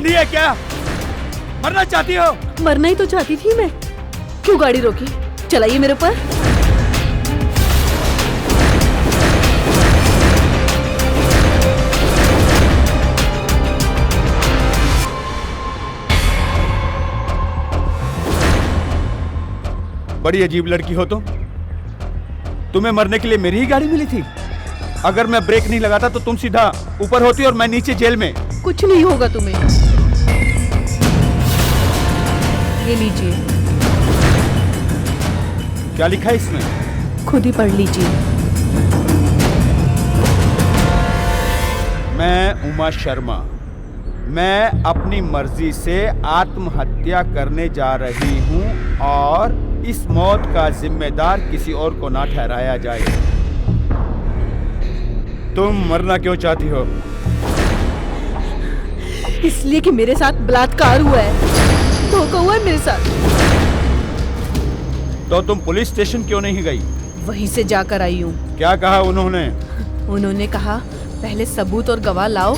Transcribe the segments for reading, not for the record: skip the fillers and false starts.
अंधी है क्या? मरना चाहती हो? मरना ही तो चाहती थी मैं। क्यों गाड़ी रोकी? चलाइए मेरे ऊपर। बड़ी अजीब लड़की हो तुम। तुम्हें मरने के लिए मेरी ही गाड़ी मिली थी। अगर मैं ब्रेक नहीं लगाता तो तुम सीधा ऊपर होती और मैं नीचे जेल में। कुछ नहीं होगा तुम्हें। ये लीजिए। क्या लिखा है इसमें? खुद ही पढ़ लीजिए। मैं उमा शर्मा, मैं अपनी मर्जी से आत्महत्या करने जा रही हूं और इस मौत का जिम्मेदार किसी और को ना ठहराया जाए। तुम मरना क्यों चाहती हो? इसलिए कि मेरे साथ बलात्कार हुआ है, धोखा हुआ है मेरे साथ। तो तुम पुलिस स्टेशन क्यों नहीं गई? वहीं से जाकर आई हूँ। क्या कहा उन्होंने? उन्होंने कहा पहले सबूत और गवाह लाओ,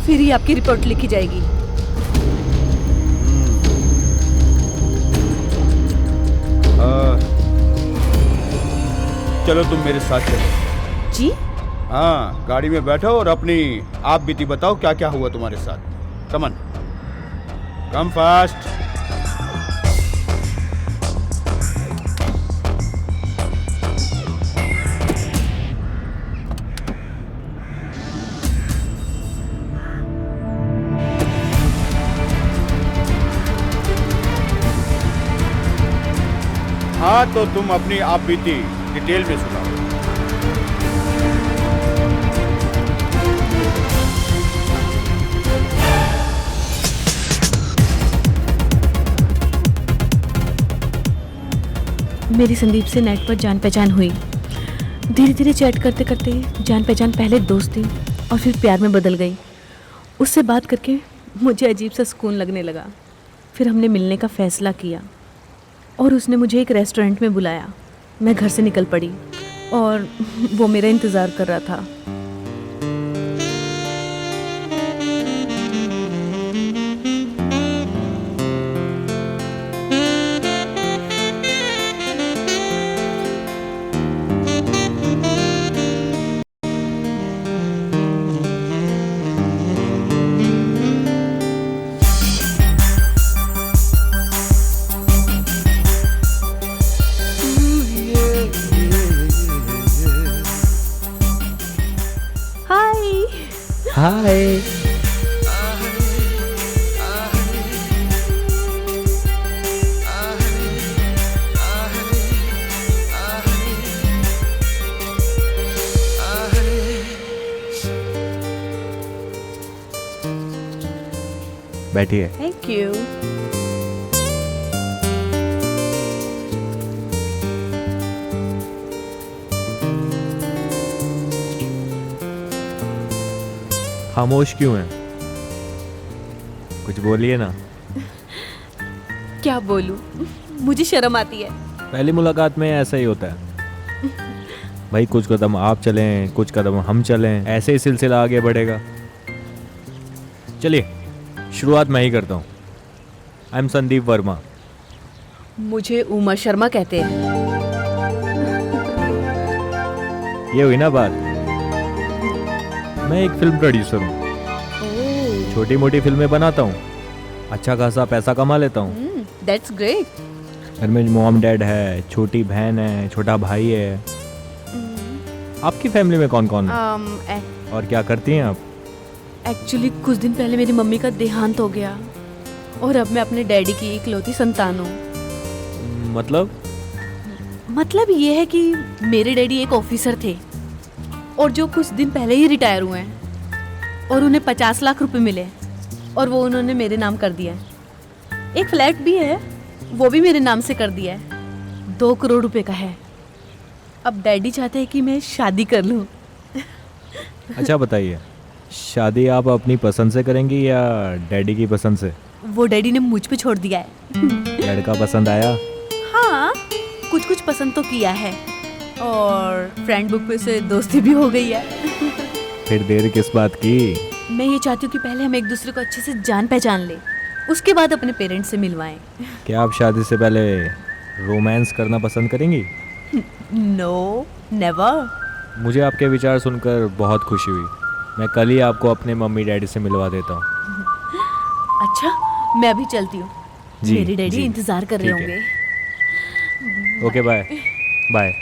फिर ही आपकी रिपोर्ट लिखी जाएगी। चलो तुम मेरे साथ चलो। जी? हाँ, गाड़ी में बैठो और अपनी आप बीती बताओ क्या क्या हुआ तुम्हारे साथ। Come on, come fast. हाँ, तो तुम अपनी आप बीती डिटेल में सुनाओ। मेरी संदीप से नेट पर जान पहचान हुई। धीरे धीरे चैट करते करते जान पहचान पहले दोस्त थी और फिर प्यार में बदल गई। उससे बात करके मुझे अजीब सा सुकून लगने लगा। फिर हमने मिलने का फैसला किया और उसने मुझे एक रेस्टोरेंट में बुलाया। मैं घर से निकल पड़ी और वो मेरा इंतज़ार कर रहा था। हाय। बैठिए। Thank you. खामोश क्यों हैं? कुछ बोलिए ना। क्या बोलूं? मुझे शर्म आती है। पहली मुलाकात में ऐसा ही होता है भाई। कुछ कदम आप चलें, कुछ कदम हम चलें, ऐसे ही सिलसिला आगे बढ़ेगा। चलिए शुरुआत मैं ही करता हूँ। आई एम संदीप वर्मा। मुझे उमा शर्मा कहते हैं। ये हुई ना बात। मैं एक फिल्म प्रोड्यूसर हूँ। छोटी मोटी फिल्में बनाता हूँ, अच्छा खासा पैसा कमा लेता हूँ। That's great. घर में मॉम डैड है, छोटी बहन है, छोटा भाई है। आपकी फैमिली में कौन कौन है और क्या करती हैं आप? एक्चुअली कुछ दिन पहले मेरी मम्मी का देहांत हो गया और अब मैं अपने डैडी की इकलौती संतान हूँ। मतलब ये है कि मेरे डैडी एक ऑफिसर थे और जो कुछ दिन पहले ही रिटायर हुए हैं और उन्हें 50 लाख रुपए मिले और वो उन्होंने मेरे नाम कर दिया है। एक फ्लैट भी है, वो भी मेरे नाम से कर दिया है। 2 करोड़ रुपए का है। अब डैडी चाहते हैं कि मैं शादी कर लूँ। अच्छा बताइए, शादी आप अपनी पसंद से करेंगी या डैडी की पसंद से? वो डैडी ने मुझ पे छोड़ दिया है। लड़का पसंद आया? हाँ, कुछ पसंद तो किया है और फ्रेंड बुक पे से दोस्ती भी हो गई है। फिर देर किस बात की? मैं ये चाहती हूँ कि पहले हम एक दूसरे को अच्छे से जान पहचान ले, उसके बाद अपने पेरेंट्स से मिलवाएं। क्या आप शादी से पहले रोमांस करना पसंद करेंगी? No, never. मुझे आपके विचार सुनकर बहुत खुशी हुई। मैं कल ही आपको अपने मम्मी डैडी से मिलवा देता हूँ। अच्छा, मैं अभी चलती हूँ। जी, मेरे डैडी जी, इंतजार कर रहे ठीक है। होंगे। Okay, bye bye.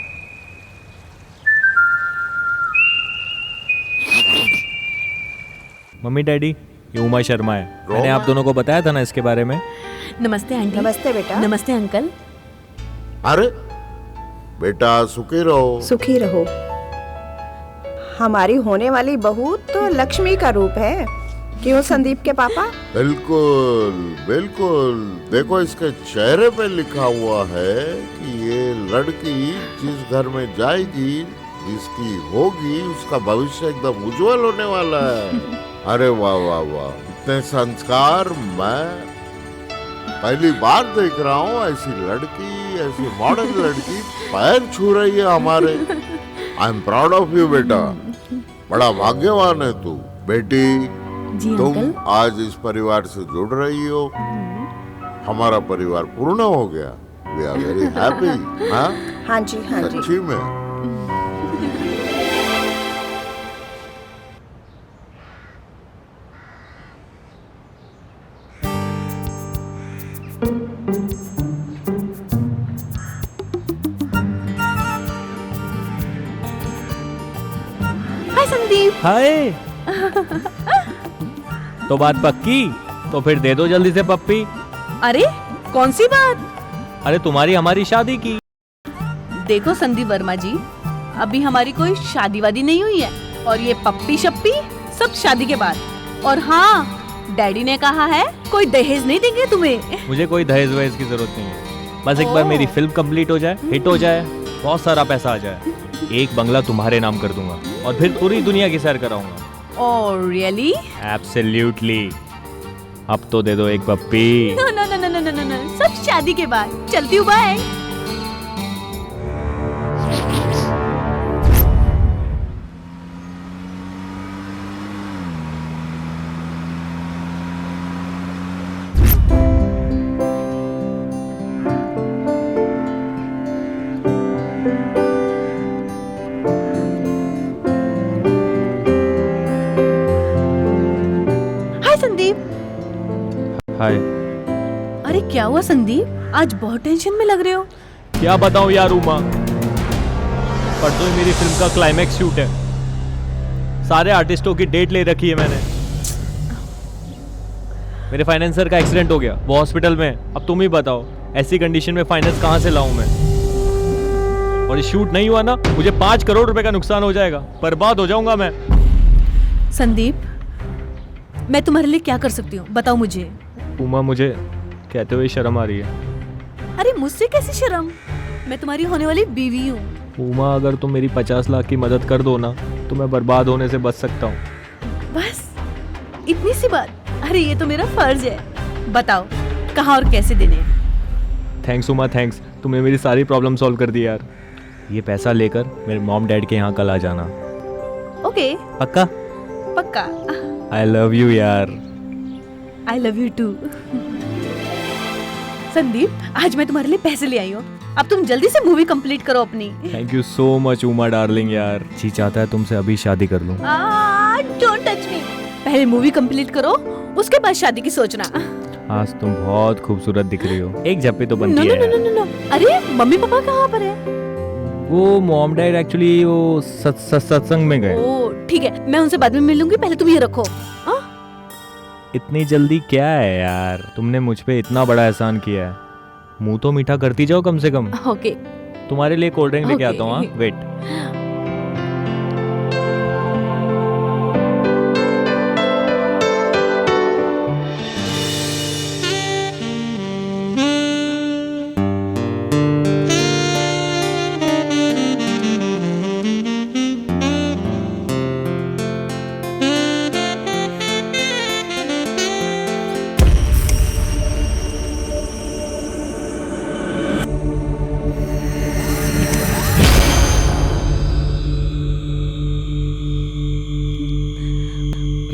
Mummy daddy, ये उमा शर्मा है। मैंने आप दोनों को बताया था ना इसके बारे में। नमस्ते आंटी। नमस्ते बेटा। नमस्ते अंकल। अरे बेटा सुखी रहो। सुखी रहो। हमारी होने वाली बहू तो लक्ष्मी का रूप है, क्यों संदीप के पापा? बिल्कुल बिल्कुल, देखो इसके चेहरे पे लिखा हुआ है कि ये लड़की जिस घर में जाएगी, जिसकी होगी, उसका भविष्य एकदम उज्जवल होने वाला है। अरे वाह वाह वाह, इतने संस्कार मैं पहली बार देख रहा हूँ। ऐसी लड़की, ऐसी मॉडर्न लड़की पैर छू रही है हमारे। I am proud of you बेटा, बड़ा भाग्यवान है तू बेटी। जी तुम अंकल। आज इस परिवार से जुड़ रही हो, हमारा परिवार पूर्ण हो गया। We are very happy. हाँ हाँ जी, हाँ जी। सच्ची में। हाय संदीप। हाय। तो बात पक्की? तो फिर दे दो जल्दी से पप्पी। अरे कौन सी बात? अरे तुम्हारी हमारी शादी की। देखो संदीप वर्मा जी, अभी हमारी कोई शादी वादी नहीं हुई है, और ये पप्पी शप्पी सब शादी के बाद। और हाँ, डैडी ने कहा है कोई दहेज नहीं देंगे तुम्हें। मुझे कोई दहेज वहेज की जरूरत नहीं है। बस एक बार मेरी फिल्म कंप्लीट हो जाए, हिट हो जाए, बहुत सारा पैसा आ जाए, एक बंगला तुम्हारे नाम कर दूंगा और फिर पूरी दुनिया की सैर कराऊंगा। Oh really? एब्सोल्युटली। अब तो दे दो एक पप्पी। No no no no no no no, सब शादी के बाद। चलती हूँ, बाय। हाय संदीप। हाय। अरे क्या हुआ संदीप, आज बहुत टेंशन में लग रहे हो। क्या बताऊं यार उमा, परसों ही मेरी फिल्म का क्लाइमैक्स शूट है। सारे आर्टिस्टों की डेट ले रखी है मैंने। मेरे फाइनेंसर का एक्सीडेंट हो गया, वो हॉस्पिटल में है। अब तुम ही बताओ, ऐसी कंडीशन में फाइनेंस कहाँ से लाऊं मैं? और ये शूट नहीं हुआ ना, मुझे 5 करोड़ रुपए का नुकसान हो जाएगा, बर्बाद हो जाऊंगा मैं। संदीप, मैं तुम्हारे लिए क्या कर सकती हूँ, बताओ मुझे। उमा, मुझे कहते हुए शर्म आ रही है। अरे मुझसे कैसी शर्म, मैं तुम्हारी होने वाली बीवी हूँ। उमा, अगर तुम मेरी 50 लाख की मदद कर दो ना, तो मैं बर्बाद होने से बच सकता हूँ। बस इतनी सी बात? अरे ये तो मेरा फर्ज है। बताओ कहाँ और कैसे देने हैं। Thanks Uma, thanks. तुमने मेरी सारी प्रॉब्लम सॉल्व कर दी यार। ये पैसा लेकर मेरे मॉम डैड के यहाँ कल आ जाना। ओके, पक्का? पक्का। आई लव यू यार। I love you too. Sandeep, आज मैं तुम्हारे लिए पैसे ले आई हूँ, अब तुम जल्दी से मूवी कंप्लीट करो अपनी। Thank you so much Uma darling यार। जी चाहता है तुमसे अभी शादी कर लूं। Don't touch me. पहले मूवी कंप्लीट करो, उसके बाद शादी की सोचना। आज तुम बहुत खूबसूरत दिख रही हो। एक झप्पी तो नो बनती नो है नो नो नो। अरे मम्मी पापा कहाँ पर है? वो मॉम डैड एक्चुअली वो सत्संग में गए। ओ ठीक है, मैं उनसे बाद में मिलूंगी, पहले तुम ये रखो। हाँ? इतनी जल्दी क्या है यार, तुमने मुझ पे इतना बड़ा एहसान किया है, मुंह तो मीठा करती जाओ कम से कम। ओके। तुम्हारे लिए कोल्ड ड्रिंक लेके Okay. आता हूँ। हाँ, वेट।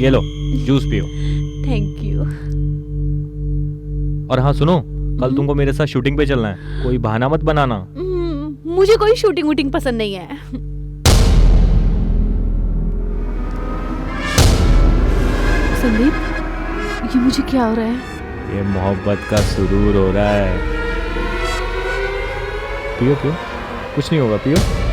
ये लो जूस पियो। Thank you. और हाँ सुनो, कल तुमको मेरे साथ शूटिंग पे चलना है, कोई बहाना मत बनाना। मुझे कोई शूटिंग वूटिंग पसंद नहीं है। संदीप, ये मुझे क्या हो रहा है? ये मोहब्बत का सुरूर हो रहा है। पियो पियो, कुछ नहीं होगा, पियो।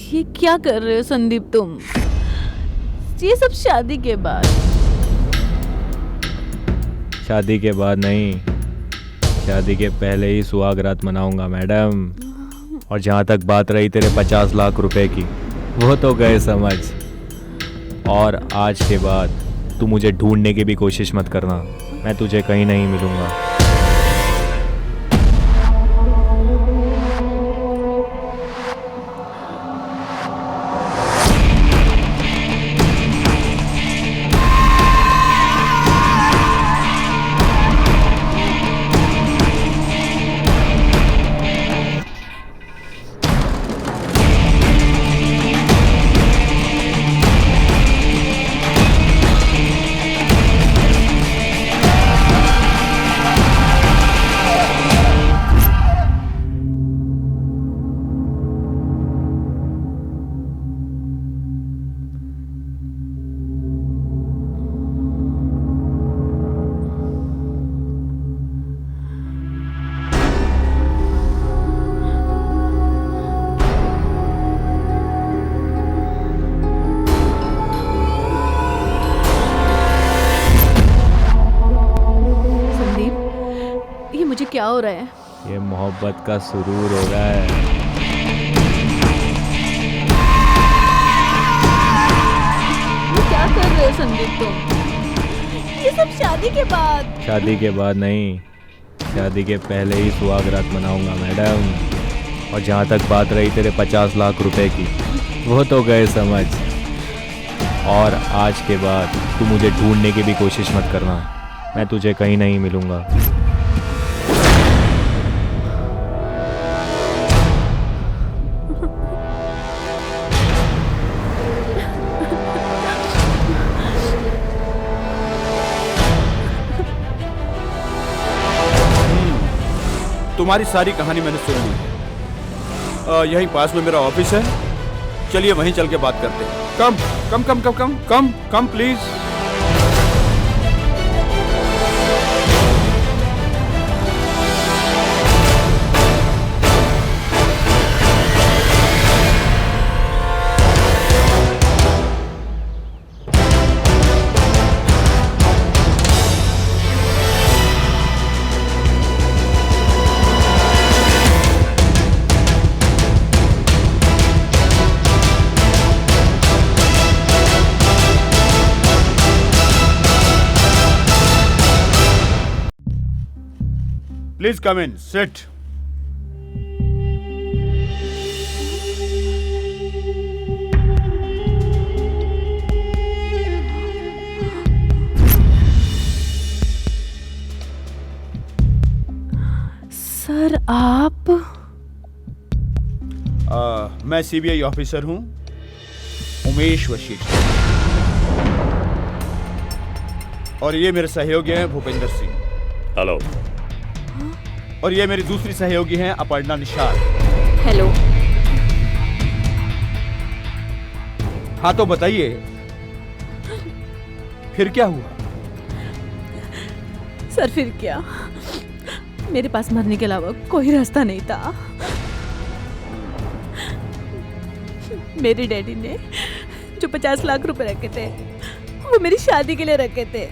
ये क्या कर रहे हो संदीप तुम? ये सब शादी के बाद। शादी के बाद नहीं, शादी के पहले ही सुहाग रात मनाऊंगा मैडम। और जहाँ तक बात रही तेरे 50 लाख रुपए की, वो तो गए समझ। और आज के बाद तू मुझे ढूंढने की भी कोशिश मत करना, मैं तुझे कहीं नहीं मिलूंगा। मुझे क्या हो रहा है? ये मोहब्बत का सुरूर हो रहा है। ये क्या कर रहे हो संदीप तुम? ये सब शादी के बाद। शादी के बाद नहीं, शादी के पहले ही सुहाग रात मनाऊंगा मैडम। और जहाँ तक बात रही तेरे 50 लाख रुपए की, वो तो गए समझ। और आज के बाद तू मुझे ढूंढने की भी कोशिश मत करना, मैं तुझे कहीं नहीं मिलूंगा। तुम्हारी सारी कहानी मैंने सुन ली। यहीं पास में मेरा ऑफिस है, चलिए वहीं चल के बात करते हैं। Come come come come come come come please. Please come in. Sit. Sir आप? मैं सीबीआई ऑफिसर हूं, उमेश वशिष्ठ। और ये मेरे सहयोगी हैं भूपेंद्र सिंह। हेलो। और ये मेरी दूसरी सहयोगी हैं अपर्णा निषाद। हेलो। हाँ तो बताइए, फिर क्या हुआ? सर फिर क्या, मेरे पास मरने के अलावा कोई रास्ता नहीं था। मेरे डैडी ने जो 50 लाख रुपए रखे थे, वो मेरी शादी के लिए रखे थे,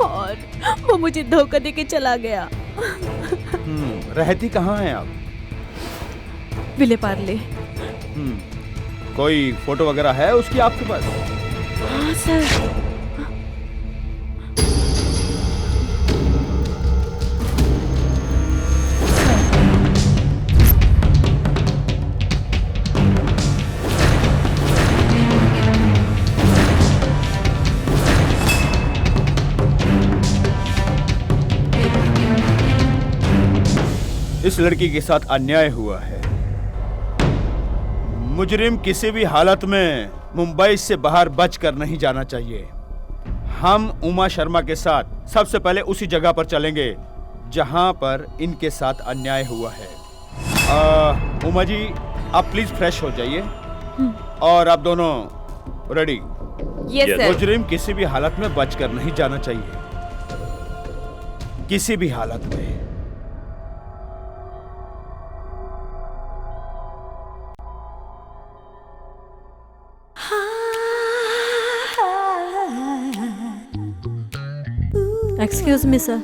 और वो मुझे धोखा देके चला गया। रहती कहाँ हैं आप? विले पार्ले। कोई फोटो वगैरह है उसकी आपके पास? हाँ सर। इस लड़की के साथ अन्याय हुआ है। मुजरिम किसी भी हालत में मुंबई से बाहर बचकर नहीं जाना चाहिए। हम उमा शर्मा के साथ सबसे पहले उसी जगह पर चलेंगे जहां पर इनके साथ अन्याय हुआ है। उमा जी, आप प्लीज फ्रेश हो जाइए और आप दोनों रेडी। Yes sir. मुजरिम किसी भी हालत में बचकर नहीं जाना चाहिए, किसी भी हालत में। Excuse me sir.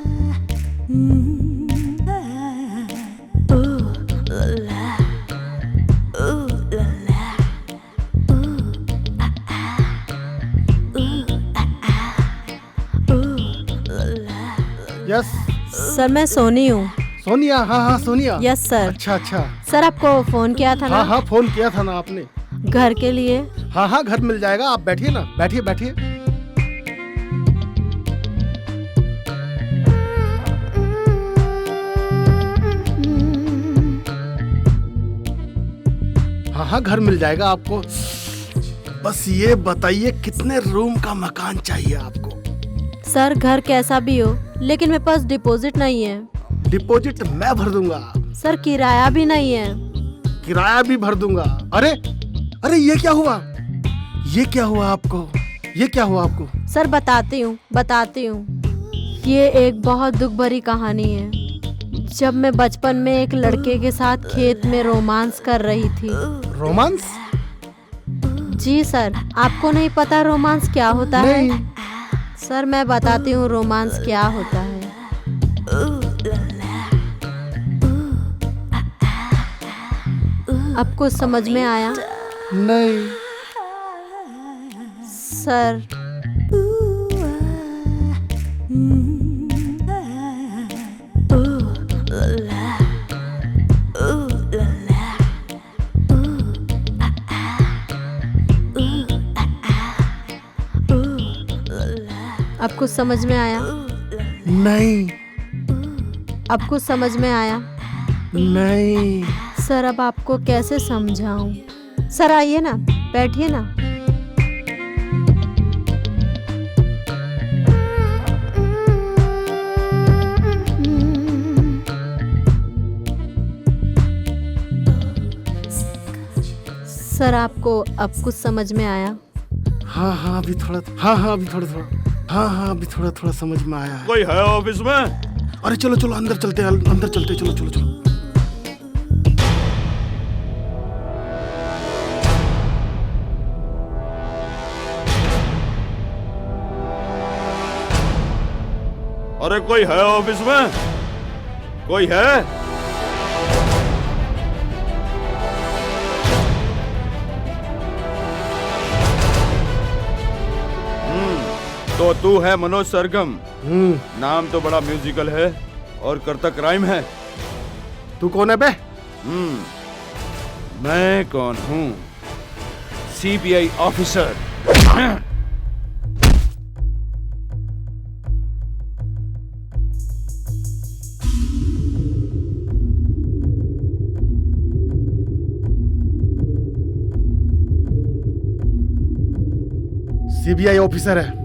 Yes sir मैं सोनी हूँ। सोनिया, हाँ हाँ सोनिया। Yes sir. अच्छा अच्छा। सर आपको फोन किया था ना? हाँ हाँ फोन किया था ना आपने। घर के लिए? हाँ हाँ घर मिल जाएगा, आप बैठिए ना, बैठिए बैठिए। हाँ हाँ घर मिल जाएगा आपको। बस ये बताइए कितने रूम का मकान चाहिए आपको? सर घर कैसा भी हो, लेकिन मेरे पास डिपॉजिट नहीं है। डिपॉजिट मैं भर दूंगा। सर किराया भी नहीं है। किराया भी भर दूंगा। अरे अरे ये क्या हुआ? ये क्या हुआ आपको? ये क्या हुआ आपको? सर बताती हूँ। ये एक बहुत दुख भरी कहानी है। जब मैं बचपन में एक लड़के के साथ खेत में रोमांस कर रही थी। रोमांस? जी सर, आपको नहीं पता रोमांस क्या होता नहीं। है? सर मैं बताती हूँ रोमांस क्या होता है। आपको समझ में आया? नहीं। सर आपको समझ में आया? नहीं। आपको समझ में आया? नहीं। सर अब आपको कैसे समझाऊं? सर आइए ना, बैठिए ना। सर आपको अब कुछ समझ में आया? हाँ हाँ अभी थोड़ा, हाँ हाँ अभी थोड़ा थोड़ा, हाँ हाँ अभी थोड़ा थोड़ा समझ में आया है। कोई है ऑफिस में? अरे चलो चलो अंदर चलते हैं, अंदर चलते हैं, चलो चलो चलो। अरे कोई है ऑफिस में? कोई है? तो तू है मनोज सरगम। नाम तो बड़ा म्यूजिकल है और करता क्राइम है। तू कौन है बे? मैं कौन हूँ? CBI officer. सीबीआई ऑफिसर है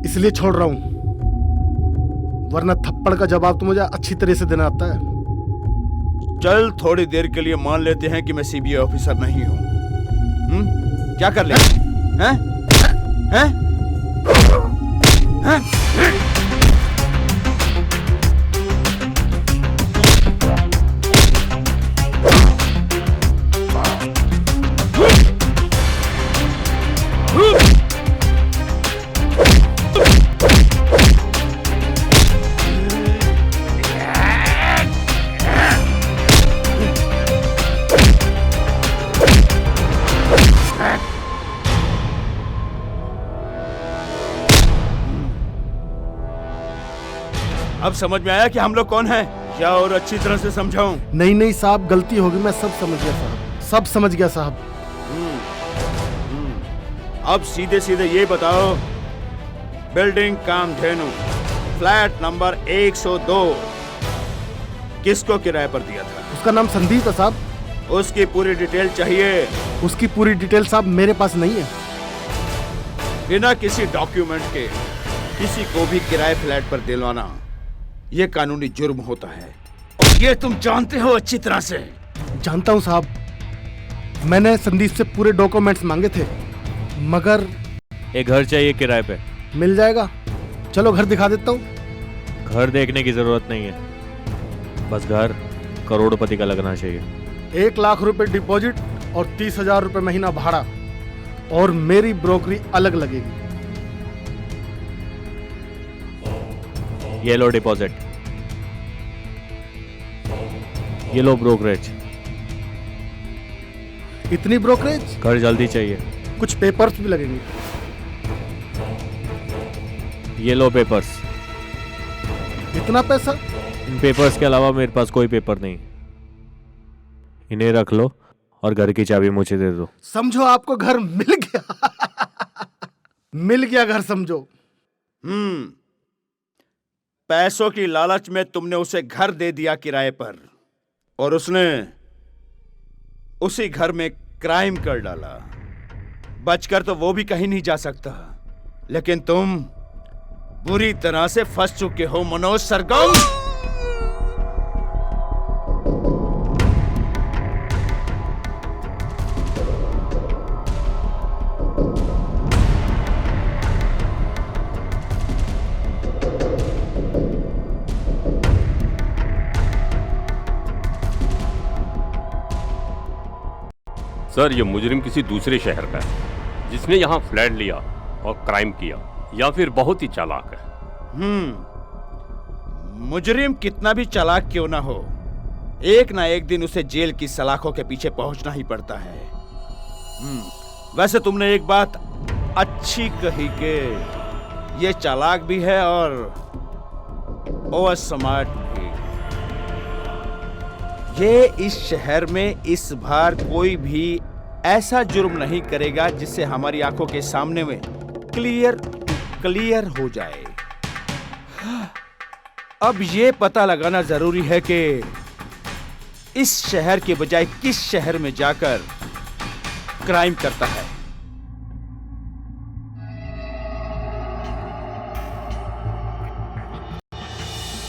इसलिए छोड़ रहा हूं, वरना थप्पड़ का जवाब तो मुझे अच्छी तरह से देना आता है। चल थोड़ी देर के लिए मान लेते हैं कि मैं सीबीआई ऑफिसर नहीं हूं। क्या कर ले? हैं? हैं? हैं? अब समझ में आया कि हम लोग कौन हैं? क्या और अच्छी तरह से समझाऊं? नहीं नहीं साहब गलती होगी, मैं सब समझ गया साहब, सब समझ गया साहब। अब सीधे सीधे ये बताओ, बिल्डिंग कामधेनु, फ्लैट नंबर 102, किसको किराए पर दिया था? उसका नाम संदीप है साहब। उसकी पूरी डिटेल चाहिए। उसकी पूरी डिटेल साहब मेरे पास नहीं है। बिना किसी डॉक्यूमेंट के किसी को भी किराए फ्लैट पर दिलवाना यह कानूनी जुर्म होता है और ये तुम जानते हो अच्छी तरह से। जानता हूँ साहब, मैंने संदीप से पूरे डॉक्यूमेंट्स मांगे थे, मगर एक घर चाहिए किराए पे। मिल जाएगा। चलो घर दिखा देता हूँ। घर देखने की जरूरत नहीं है, बस घर करोड़पति का लगना चाहिए। 1 लाख रुपए डिपॉजिट और 30,000 रुपए महीना भाड़ा, और मेरी ब्रोकरी अलग लगेगी। ये लो डिपॉजिट, ये लो ब्रोकरेज। इतनी ब्रोकरेज? घर जल्दी चाहिए। कुछ पेपर्स भी लगेंगे। ये लो पेपर्स। इतना पैसा? इन पेपर्स के अलावा मेरे पास कोई पेपर नहीं। इन्हें रख लो और घर की चाबी मुझे दे दो। समझो आपको घर मिल गया। मिल गया घर समझो। पैसों की लालच में तुमने उसे घर दे दिया किराए पर और उसने उसी घर में क्राइम कर डाला। बचकर तो वो भी कहीं नहीं जा सकता, लेकिन तुम बुरी तरह से फंस चुके हो मनोज सरगम। सर, ये मुजरिम किसी दूसरे शहर का है जिसने यहाँ फ्लैट लिया और क्राइम किया, या फिर बहुत ही चालाक है। मुजरिम कितना भी चालाक क्यों ना हो, एक ना एक दिन उसे जेल की सलाखों के पीछे पहुंचना ही पड़ता है। वैसे तुमने एक बात अच्छी कही कि ये चालाक भी है और ओवर स्मार्ट भी। ये इस शहर में इस बार कोई भी ऐसा जुर्म नहीं करेगा जिससे हमारी आंखों के सामने में क्लियर हो जाए। अब ये पता लगाना जरूरी है कि इस शहर के बजाय किस शहर में जाकर क्राइम करता है।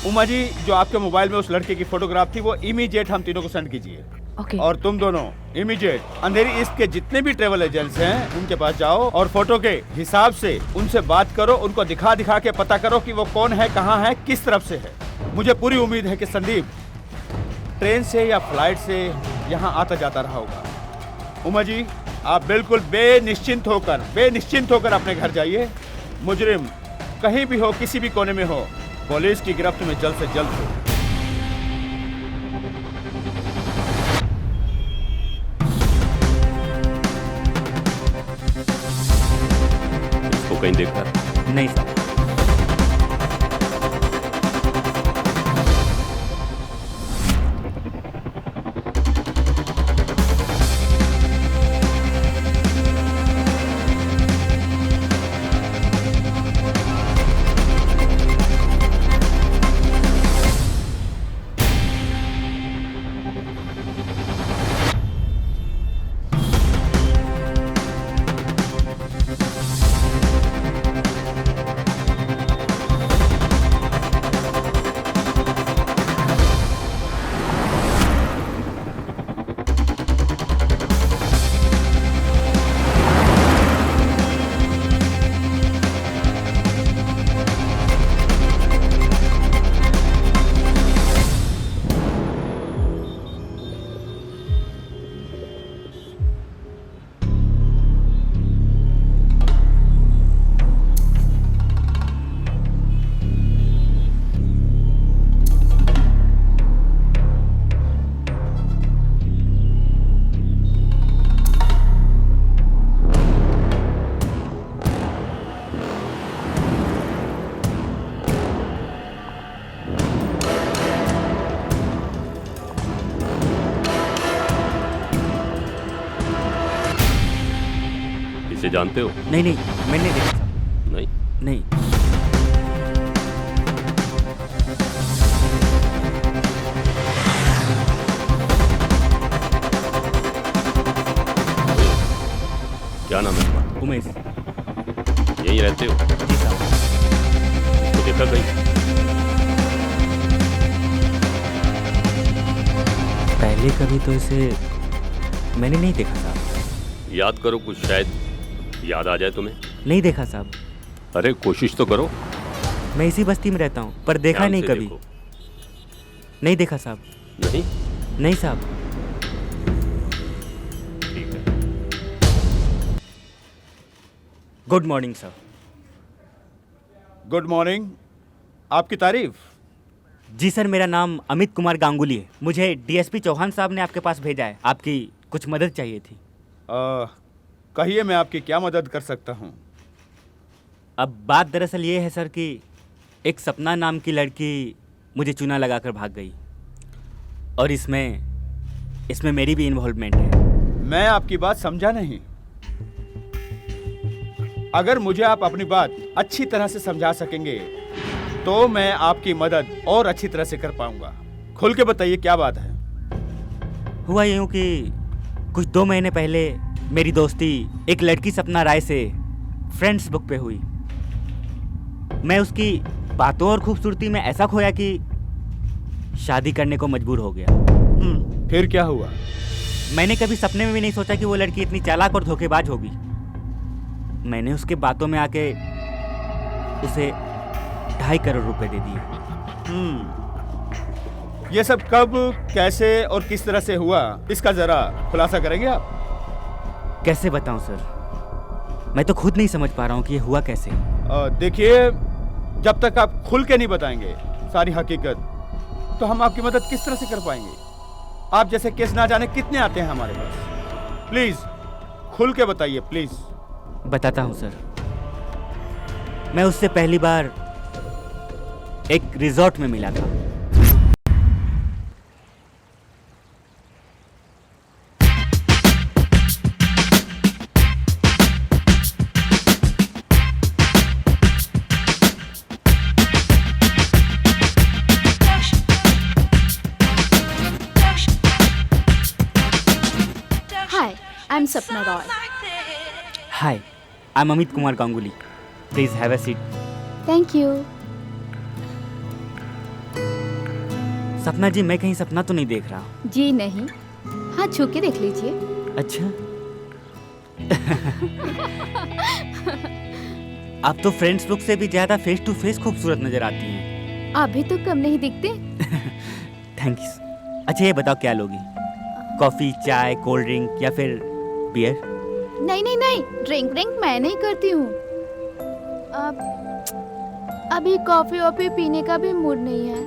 उमा जी, जो आपके मोबाइल में उस लड़के की फोटोग्राफ थी वो इमीडिएट हम तीनों को सेंड कीजिए। ओके। और तुम दोनों इमीडिएट अंधेरी ईस्ट के जितने भी ट्रेवल एजेंट्स हैं उनके पास जाओ और फोटो के हिसाब से उनसे बात करो, उनको दिखा के पता करो कि वो कौन है, कहाँ है, किस तरफ से है। मुझे पूरी उम्मीद है कि संदीप ट्रेन से या फ्लाइट से यहाँ आता जाता रहा होगा। उमा जी, आप बिल्कुल बेनिश्चिंत होकर अपने घर जाइए। मुजरिम कहीं भी हो, किसी भी कोने में हो, पुलिस की गिरफ्त में जल्द से जल्द हो। इसको कहीं देखा है? नहीं सर। इसे जानते हो? नहीं नहीं, मैंने नहीं देखा सर। नहीं। नहीं। उमेश। यहीं रहते हो? जी साहब। तो देखा कहीं? पहले कभी तो इसे मैंने नहीं देखा साहब। याद करो, कुछ शायद याद आ जाए तुम्हें। नहीं देखा साहब। अरे कोशिश तो करो। मैं इसी बस्ती में रहता हूँ, पर देखा ध्यान नहीं से कभी। देखो। नहीं देखा साहब। नहीं? नहीं साहब। ठीक है। Good morning sir. Good morning. आपकी तारीफ? जी सर, मेरा नाम अमित कुमार गांगुली है। मुझे डीएसपी चौहान साहब ने आपके पास भेजा है। आपकी कुछ मदद चाहिए थी। कहिए, मैं आपकी क्या मदद कर सकता हूँ? अब बात दरअसल ये है सर कि एक सपना नाम की लड़की मुझे चूना लगाकर भाग गई, और इसमें मेरी भी इन्वॉल्वमेंट है। मैं आपकी बात समझा नहीं। अगर मुझे आप अपनी बात अच्छी तरह से समझा सकेंगे तो मैं आपकी मदद और अच्छी तरह से कर पाऊंगा। खुल के बताइए, क्या बात है? हुआ यूँ कि कुछ 2 महीने पहले मेरी दोस्ती एक लड़की सपना राय से फ्रेंड्स बुक पे हुई। मैं उसकी बातों और खूबसूरती में ऐसा खोया कि शादी करने को मजबूर हो गया। फिर क्या हुआ? मैंने कभी सपने में भी नहीं सोचा कि वो लड़की इतनी चालाक और धोखेबाज होगी। मैंने उसके बातों में आके उसे 2.5 करोड़ रुपए दे दिए। ये सब कब, कैसे और किस तरह से हुआ, इसका जरा खुलासा करेंगे आप? कैसे बताऊं सर, मैं तो खुद नहीं समझ पा रहा हूँ कि ये हुआ कैसे। देखिए, जब तक आप खुल के नहीं बताएंगे सारी हकीकत, तो हम आपकी मदद किस तरह से कर पाएंगे? आप जैसे केस ना जाने कितने आते हैं हमारे पास। प्लीज खुल के बताइए, प्लीज। बताता हूँ सर। मैं उससे पहली बार एक रिजॉर्ट में मिला था। Hi, I'm Sapna Roy. Hi, I'm Amit Kumar Ganguly. Please have a seat. Thank you. सपना जी, मैं कहीं सपना तो नहीं देख रहा? जी नहीं। हाँ, छू के देख लीजिए। अच्छा। आप तो फ्रेंड्स बुक से भी ज्यादा फेस टू फेस खूबसूरत नजर आती हैं। अभी तो कम नहीं दिखते। Thank you. अच्छा ये बताओ, क्या लोगी? कॉफी, चाय, कोल्ड ड्रिंक या फिर बियर? नहीं नहीं नहीं, ड्रिंक मैं नहीं करती हूँ। अभी कॉफी वॉफी पीने का भी मूड नहीं है।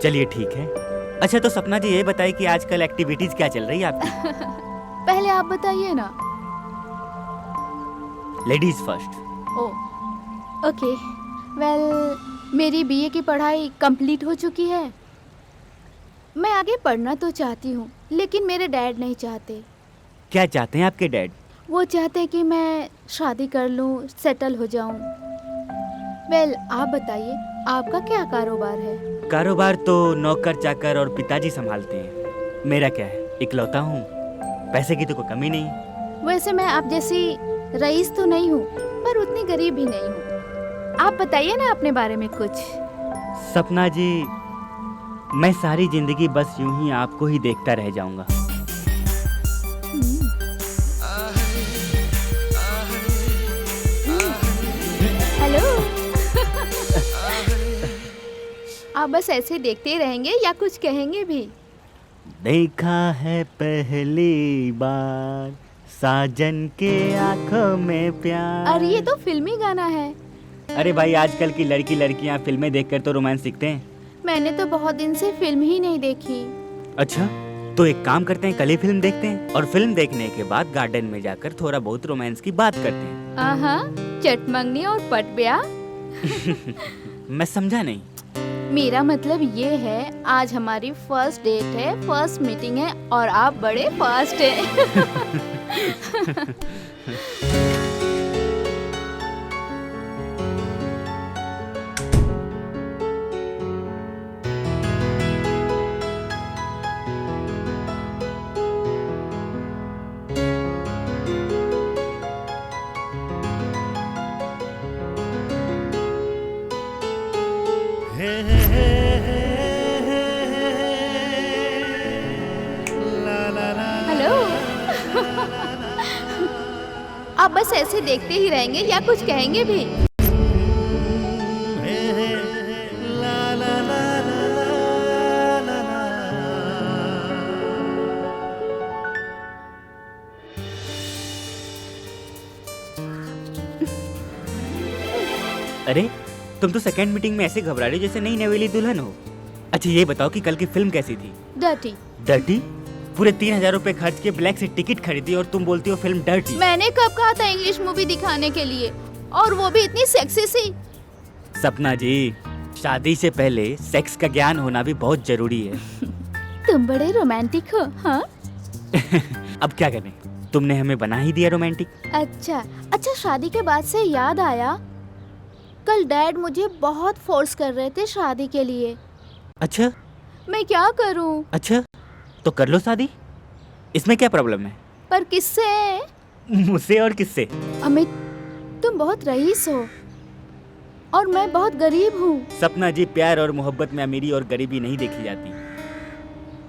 चलिए ठीक है। अच्छा तो सपना जी, ये बताइए कि आजकल एक्टिविटीज क्या चल रही है आपकी? पहले आप बताइए ना। Ladies first. ओके। वेल, मेरी बीए की पढ़ाई कंप्लीट हो चुकी है। मैं आगे पढ़ना तो चाहती हूँ, लेकिन मेरे डैड नहीं चाहते। क्या चाहते हैं आपके डैड? वो चाहते हैं कि मैं शादी कर लूँ, सेटल हो जाऊँ। वेल, आप बताइए, आपका क्या कारोबार है? कारोबार तो नौकर चाकर और पिताजी संभालते हैं। मेरा क्या है, इकलौता हूँ। पैसे की तो कोई कमी नहीं। वैसे मैं आप जैसी रईस तो नहीं हूँ, पर उतनी गरीब भी नहीं हूँ। आप बताइए ना अपने बारे में कुछ। सपना जी, मैं सारी जिंदगी बस यूं ही आपको ही देखता रह जाऊंगा। हेलो। आप बस ऐसे देखते ही रहेंगे या कुछ कहेंगे भी? देखा है पहली बार साजन के आंखों में प्यार। अरे ये तो फिल्मी गाना है। अरे भाई, आजकल की लड़कियां फिल्में देखकर तो रोमांस सीखते हैं। मैंने तो बहुत दिन से फिल्म ही नहीं देखी। अच्छा, तो एक काम करते हैं, कल ही फिल्म देखते हैं और फिल्म देखने के बाद गार्डन में जाकर थोड़ा बहुत रोमांस की बात करते हैं। आहा, चटमंगनी और पट ब्याह। मैं समझा नहीं। मेरा मतलब ये है, आज हमारी फर्स्ट डेट है, फर्स्ट मीटिंग है और आप बड़े फास्ट हैं। आप बस ऐसे देखते ही रहेंगे या कुछ कहेंगे भी? अरे तुम तो सेकंड मीटिंग में ऐसे घबरा रहे हो जैसे नई नवेली दुल्हन हो। अच्छा ये बताओ कि कल की फिल्म कैसी थी? डर्टी। डर्टी? पूरे 3000 रुपए खर्च के ब्लैक से टिकट खरीदी और तुम बोलती हो फिल्म डर्टी। मैंने कब कहा था इंग्लिश मूवी दिखाने के लिए, और वो भी इतनी सेक्सी सी। सपना जी, शादी से पहले सेक्स का ज्ञान होना भी बहुत जरूरी है। तुम बड़े रोमांटिक हो। हाँ अब क्या करें, तुमने हमें बना ही दिया रोमांटिक। अच्छा शादी के बाद से याद आया, कल डैड मुझे बहुत फोर्स कर रहे थे शादी के लिए। अच्छा मैं क्या करूं? अच्छा तो कर लो शादी, इसमें क्या प्रॉब्लम है? पर किससे? मुझसे और किससे? अमित, तुम बहुत रईस हो और मैं बहुत गरीब हूँ। सपना जी, प्यार और मोहब्बत में अमीरी और गरीबी नहीं देखी जाती।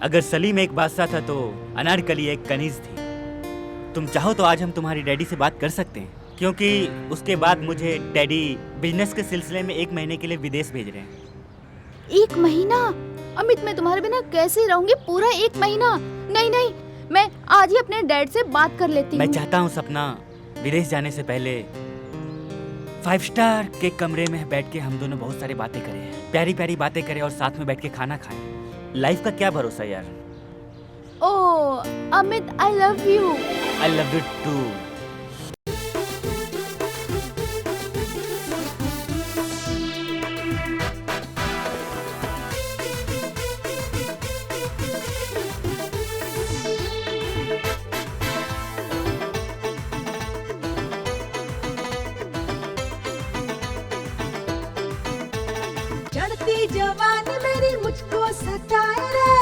अगर सलीम एक बादशाह था तो अनारकली एक कनीज थी। तुम चाहो तो आज हम तुम्हारी डैडी से बात कर सकते हैं, क्योंकि उसके बाद मुझे डैडी बिजनेस के सिलसिले में 1 महीने के लिए विदेश भेज रहे हैं। 1 महीना? अमित, मैं तुम्हारे बिना कैसे रहूंगी पूरा 1 महीना? नहीं, मैं आज ही अपने डैड से बात कर लेती हूँ। मैं चाहता हूँ सपना, विदेश जाने से पहले 5 स्टार के कमरे में बैठ के हम दोनों बहुत सारी बातें करें, प्यारी प्यारी बातें करें और साथ में बैठ के खाना खाएं। लाइफ का क्या भरोसा यार। Oh Amit, I love you. I love you too. चढ़ती जवानी मेरी मुझको सताए रे,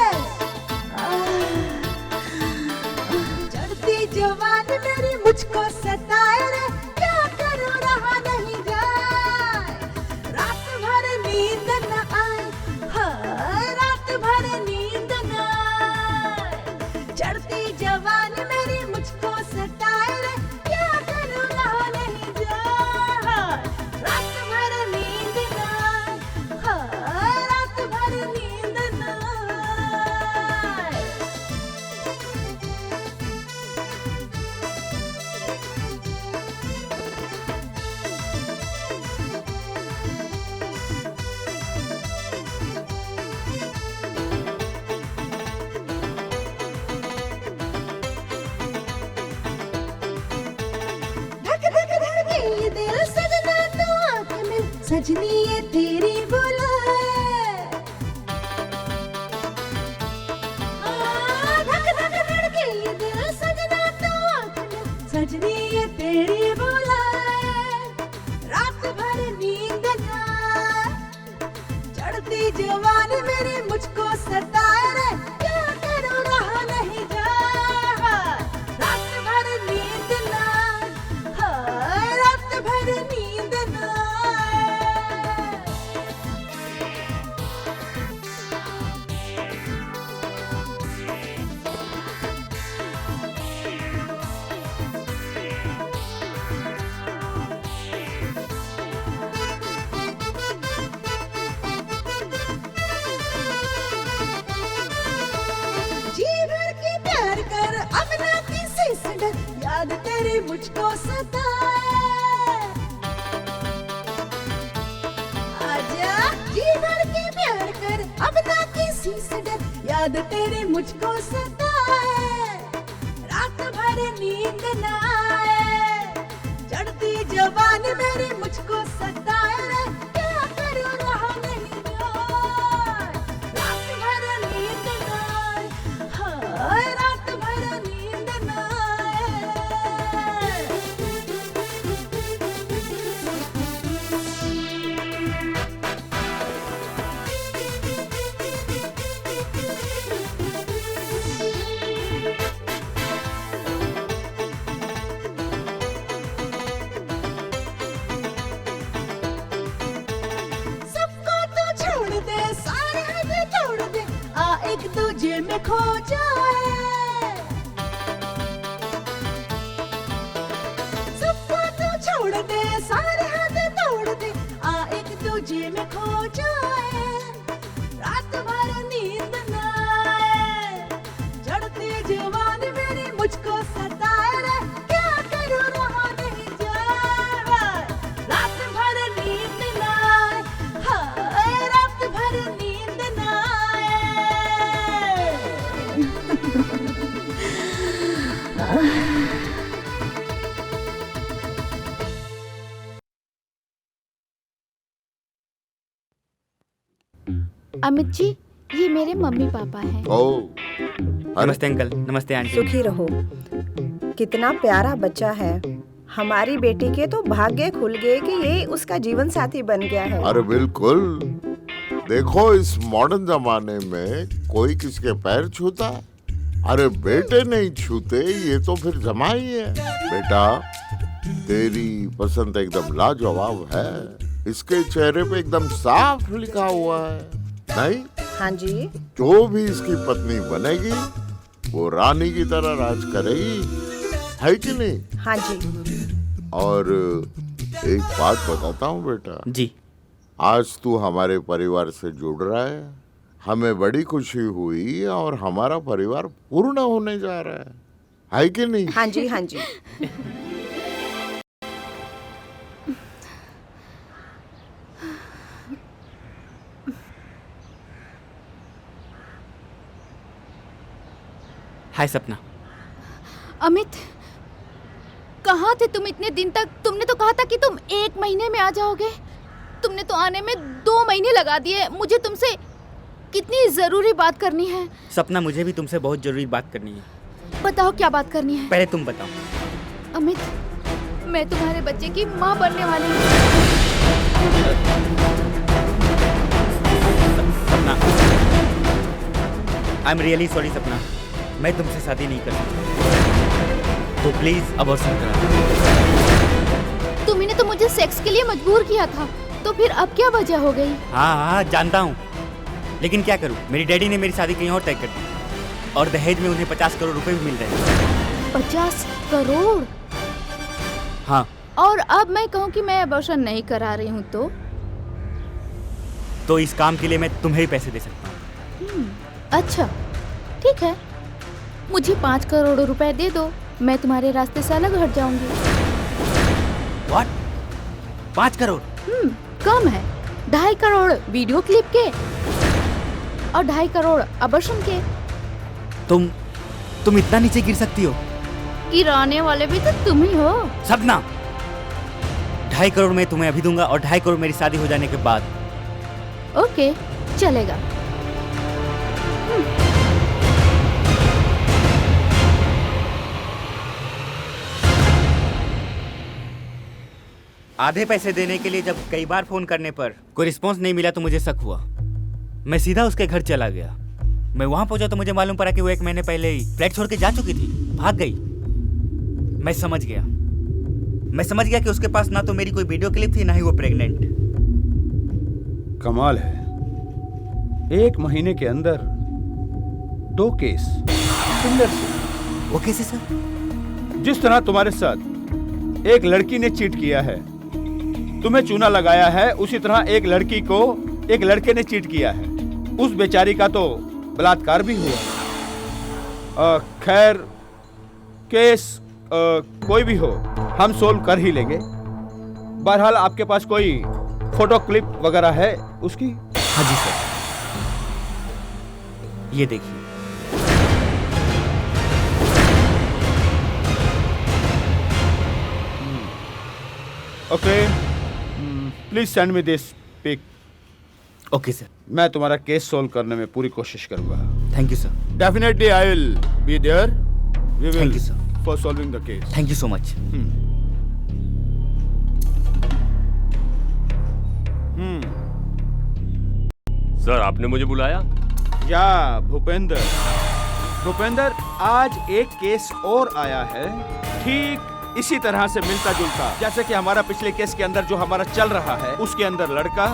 चढ़ती जवानी मेरी मुझको सताए रे, क्या करूं रहा नहीं जाए, रात भर नींद न आए, हाय रात भर नींद न आए, चढ़ती जवानी मेरी मुझको सताए रे, क्या करूं रहा नहीं जाए, रात भर नींद न आए, हाय रात भर नींद न आए। धक धक धड़के ये दिल सजना तो आँख में सजनी ये तेरी बुलाए, धक धक धड़के ये दिल सजना तो आँख में सजनी ये तेरी बुलाए, रात भर नींद न आए, चढ़ती जवानी मेरी मुझको सताए रे, क्या करूं रहा नहीं जाए, रात भर नींद न आए, हाय रात भर नींद न आए। जी भर के प्यार कर अब ना किसी से डर, याद तेरी मुझको सताए, आजा जी भर के प्यार कर अब ना किसी से डर, याद तेरी मुझको सताए, रात भर नींद न आए, चढ़ती जवानी मेरी मुझको सताए रे, क्या करूं रहा नहीं जाए, रात भर नींद न आए, हाय रात भर नींद न आए। सबको तू छोड़ दे, सारे हद तोड़ दे, आ एक दूजे में खो जाए, सब अमित जी, ये मेरे मम्मी पापा हैं। ओ, नमस्ते अंकल, नमस्ते आंटी। सुखी रहो। कितना प्यारा बच्चा है। हमारी बेटी के तो भाग्य खुल गए कि ये उसका जीवन साथी बन गया है। अरे बिल्कुल। देखो इस मॉडर्न जमाने में कोई किसके पैर छूता? अरे बेटे नहीं छूते, ये तो फिर जमा ही है। बेटा, तेरी पसंद एकदम लाजवाब है। इसके चेहरे पे एकदम साफ लिखा हुआ है, नहीं? हाँ जी। जो भी इसकी पत्नी बनेगी वो रानी की तरह राज करेगी, है कि नहीं? हाँ जी। और एक बात बताता हूँ बेटा जी। आज तू हमारे परिवार से जुड़ रहा है, हमें बड़ी खुशी हुई और हमारा परिवार पूर्ण होने जा रहा है कि नहीं? हाँ जी, हाँ जी। हाय सपना। अमित, कहाँ थे तुम इतने दिन तक? तुमने तो कहा था कि तुम 1 महीने में आ जाओगे। तुमने तो आने में 2 महीने लगा दिए। मुझे तुमसे कितनी जरूरी बात करनी है। सपना, मुझे भी तुमसे बहुत जरूरी बात करनी है। बताओ क्या बात करनी है। पहले तुम बताओ। अमित, मैं तुम्हारे बच्चे की माँ बनने वाली हूँ। सपना, आई एम रियली सॉरी सपना, मैं तुमसे शादी नहीं कर सकता, तो प्लीज अबॉर्शन करा। तुमने तो मुझे सेक्स के लिए मजबूर किया था, तो फिर अब क्या वजह हो गई? हाँ जानता हूँ, लेकिन क्या करूँ, मेरी डैडी ने मेरी शादी कहीं और तय कर दी और दहेज में उन्हें 50 करोड़ रुपए भी मिल रहे हैं। 50 करोड़? हाँ। और अब मैं कहूँ कि मैं अबॉर्शन नहीं करा रही हूँ तो इस काम के लिए मैं तुम्हें भी पैसे दे सकता हूँ। अच्छा ठीक है, मुझे 5 करोड़ रुपए दे दो, मैं तुम्हारे रास्ते से अलग हट जाऊंगी। What? 5 करोड़? कम है। 2.5 करोड़ वीडियो क्लिप के और 2.5 करोड़ अबॉर्शन के। तुम इतना नीचे गिर सकती हो? गिराने वाले भी तो तुम ही हो। सपना, 2.5 करोड़ मैं तुम्हें अभी दूंगा और 2.5 करोड़ मेरी शादी हो जाने के बाद। ओके, चलेगा। आधे पैसे देने के लिए जब कई बार फोन करने पर कोई रिस्पांस नहीं मिला तो मुझे शक हुआ। मैं सीधा उसके घर चला गया। मैं वहां पहुंचा तो मुझे मालूम पड़ा कि वो 1 महीने पहले ही फ्लैट छोड़ के जा चुकी थी, भाग गई। मैं समझ गया कि उसके पास ना तो मेरी कोई वीडियो क्लिप थी, ना ही वो प्रेग्नेंट। कमाल है, 1 महीने के अंदर 2 केस। सुंदर से। वो कैसे सर? जिस तरह तुम्हारे साथ एक लड़की ने चीट किया है, तुम्हें चूना लगाया है, उसी तरह एक लड़की को एक लड़के ने चीट किया है। उस बेचारी का तो बलात्कार भी हुआ। खैर, केस कोई भी हो, हम सोल्व कर ही लेंगे। बहरहाल आपके पास कोई फोटो क्लिप वगैरह है उसकी? हाँ जी सर, ये देखिए। Okay, please send me this pic. Okay sir. मैं तुम्हारा केस सोल्व करने में पूरी कोशिश करूंगा। Thank you sir. Definitely I will be there. We Thank will you, sir. For solving the case. Thank you so much. Sir, आपने मुझे बुलाया? या भूपेंद्र, आज एक केस और आया है, ठीक इसी तरह से मिलता जुलता, जैसे कि हमारा पिछले केस के अंदर जो हमारा चल रहा है, उसके अंदर लड़का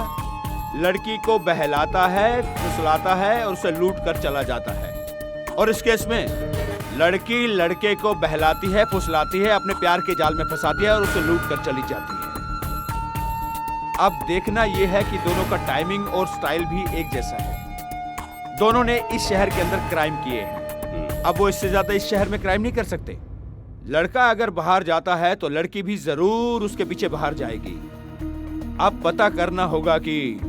लड़की को बहलाता है, फुसलाता है और उसे लूट कर चला जाता है। और इस केस में लड़की लड़के को बहलाती है, फुसलाती है, अपने प्यार के जाल में फंसाती है और उसे लूट कर चली जाती है। अब देखना यह है कि दोनों का टाइमिंग और स्टाइल भी एक जैसा है। दोनों ने इस शहर के अंदर क्राइम किए हैं। अब वो इससे ज्यादा इस शहर में क्राइम नहीं कर सकते। लड़का अगर बाहर जाता है तो लड़की भी जरूर उसके पीछे बाहर जाएगी। अब पता करना होगा कि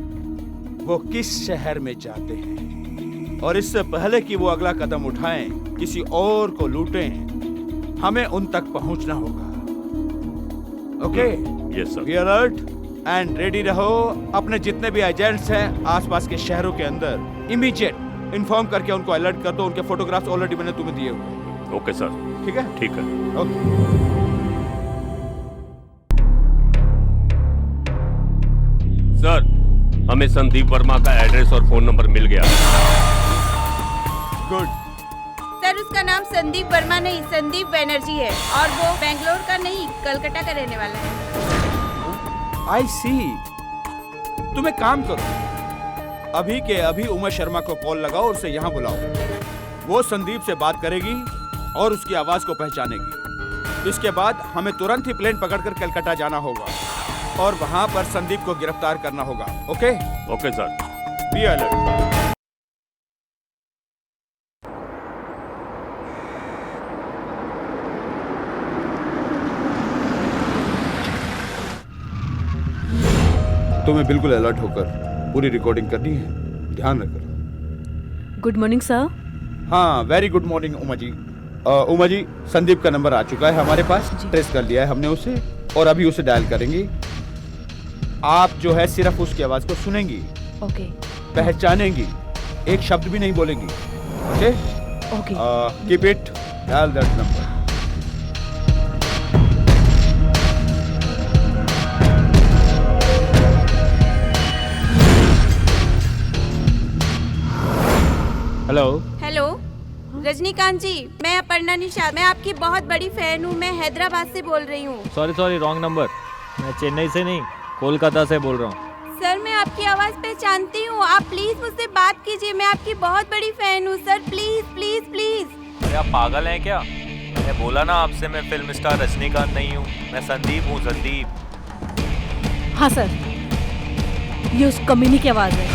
वो किस शहर में जाते हैं, और इससे पहले कि वो अगला कदम उठाएं, किसी और को लूटें, हमें उन तक पहुंचना होगा। Okay? Yes sir. Be alert. And ready रहो। अपने जितने भी एजेंट्स हैं आसपास के शहरों के अंदर इमीडिएट इन्फॉर्म करके उनको अलर्ट कर दो। उनके फोटोग्राफ्स ऑलरेडी मैंने तुम्हें दिए हुए। Okay sir. ठीक है? ठीक है। ओके। सर, हमें संदीप वर्मा का एड्रेस और फोन नंबर मिल गया। गुड। सर, उसका नाम संदीप वर्मा नहीं, संदीप बैनर्जी है और वो बेंगलोर का नहीं, कलकत्ता का रहने वाला है। आई सी। तुम एक काम करो, अभी के अभी उमा शर्मा को कॉल लगाओ और उसे यहाँ बुलाओ। वो संदीप से बात करेगी और उसकी आवाज को पहचानेगी। इसके बाद हमें तुरंत ही प्लेन पकड़कर कलकत्ता जाना होगा और वहां पर संदीप को गिरफ्तार करना होगा। Okay? Okay sir. Be alert. तुम्हें बिल्कुल अलर्ट होकर पूरी रिकॉर्डिंग करनी है, ध्यान रखना। Good morning sir. हाँ, very good morning Uma ji. Uma ji, Sandeep का नंबर आ चुका है हमारे पास, ट्रेस कर लिया है हमने उसे और अभी उसे डायल करेंगे। आप जो है सिर्फ उसकी आवाज को सुनेंगी, ओके, पहचानेंगी, एक शब्द भी नहीं बोलेंगी। Okay? Okay. Keep it, dial that number. Hello. Hello Rajinikanth ji, मैं अपर्णा निषाद, मैं आपकी बहुत बड़ी फैन हूँ। मैं हैदराबाद से बोल रही हूँ। Sorry, wrong number. मैं चेन्नई से नहीं, कोलकाता से बोल रहा हूँ। सर, मैं आपकी आवाज़ पहचानती हूँ। आप प्लीज मुझसे बात कीजिए। मैं आपकी बहुत बड़ी फैन हूँ सर। Please please please. अरे आप पागल हैं क्या? मैंने बोला ना आपसे, मैं फिल्म स्टार रजनीकांत नहीं हूँ, मैं संदीप हूँ, संदीप। हाँ सर, ये उस कमीनी की आवाज़ है।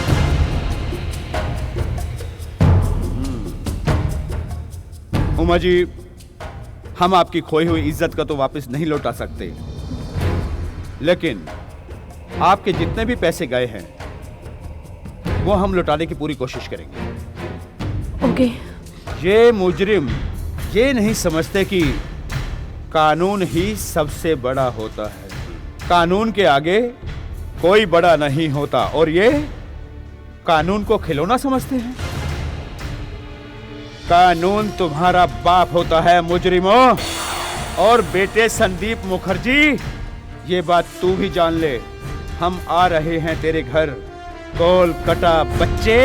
उमा जी, हम आपकी खोई हुई इज्जत का तो वापस नहीं लौटा सकते, लेकिन आपके जितने भी पैसे गए हैं वो हम लौटाने की पूरी कोशिश करेंगे। ओके। ये मुजरिम ये नहीं समझते कि कानून ही सबसे बड़ा होता है। कानून के आगे कोई बड़ा नहीं होता और ये कानून को खिलौना समझते हैं। कानून तुम्हारा बाप होता है मुजरिमों। और बेटे संदीप मुखर्जी, ये बात तू भी जान ले, हम आ रहे हैं तेरे घर कोलकाता बच्चे।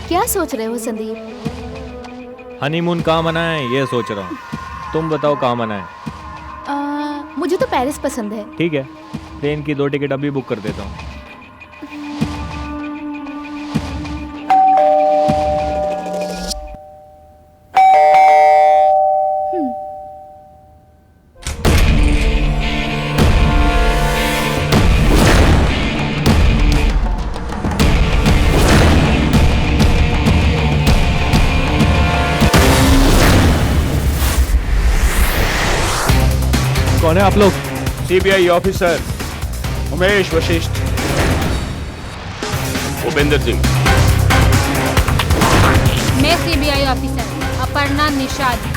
क्या सोच रहे हो संदीप? हनीमून कहाँ मनाएं ये सोच रहा हूँ। तुम बताओ कहाँ मनाएं। मुझे तो पेरिस पसंद है। ठीक है, ट्रेन की 2 टिकट अभी बुक कर देता हूँ। कौन है आप लोग? CBI officer Umesh Vashishth. भूपेंद्र सिंह। मैं सीबीआई ऑफिसर अपर्णा निषाद।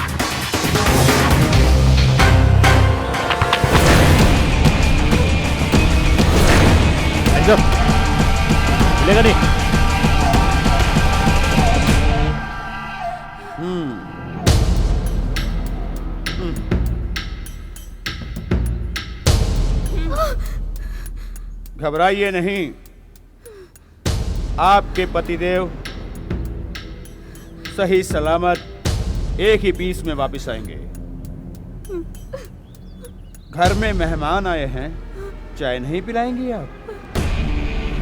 मिलेगा नहीं। घबराइए नहीं, आपके पतिदेव सही सलामत एक ही पीस में वापस आएंगे। घर में मेहमान आए हैं, चाय नहीं पिलाएंगी आप?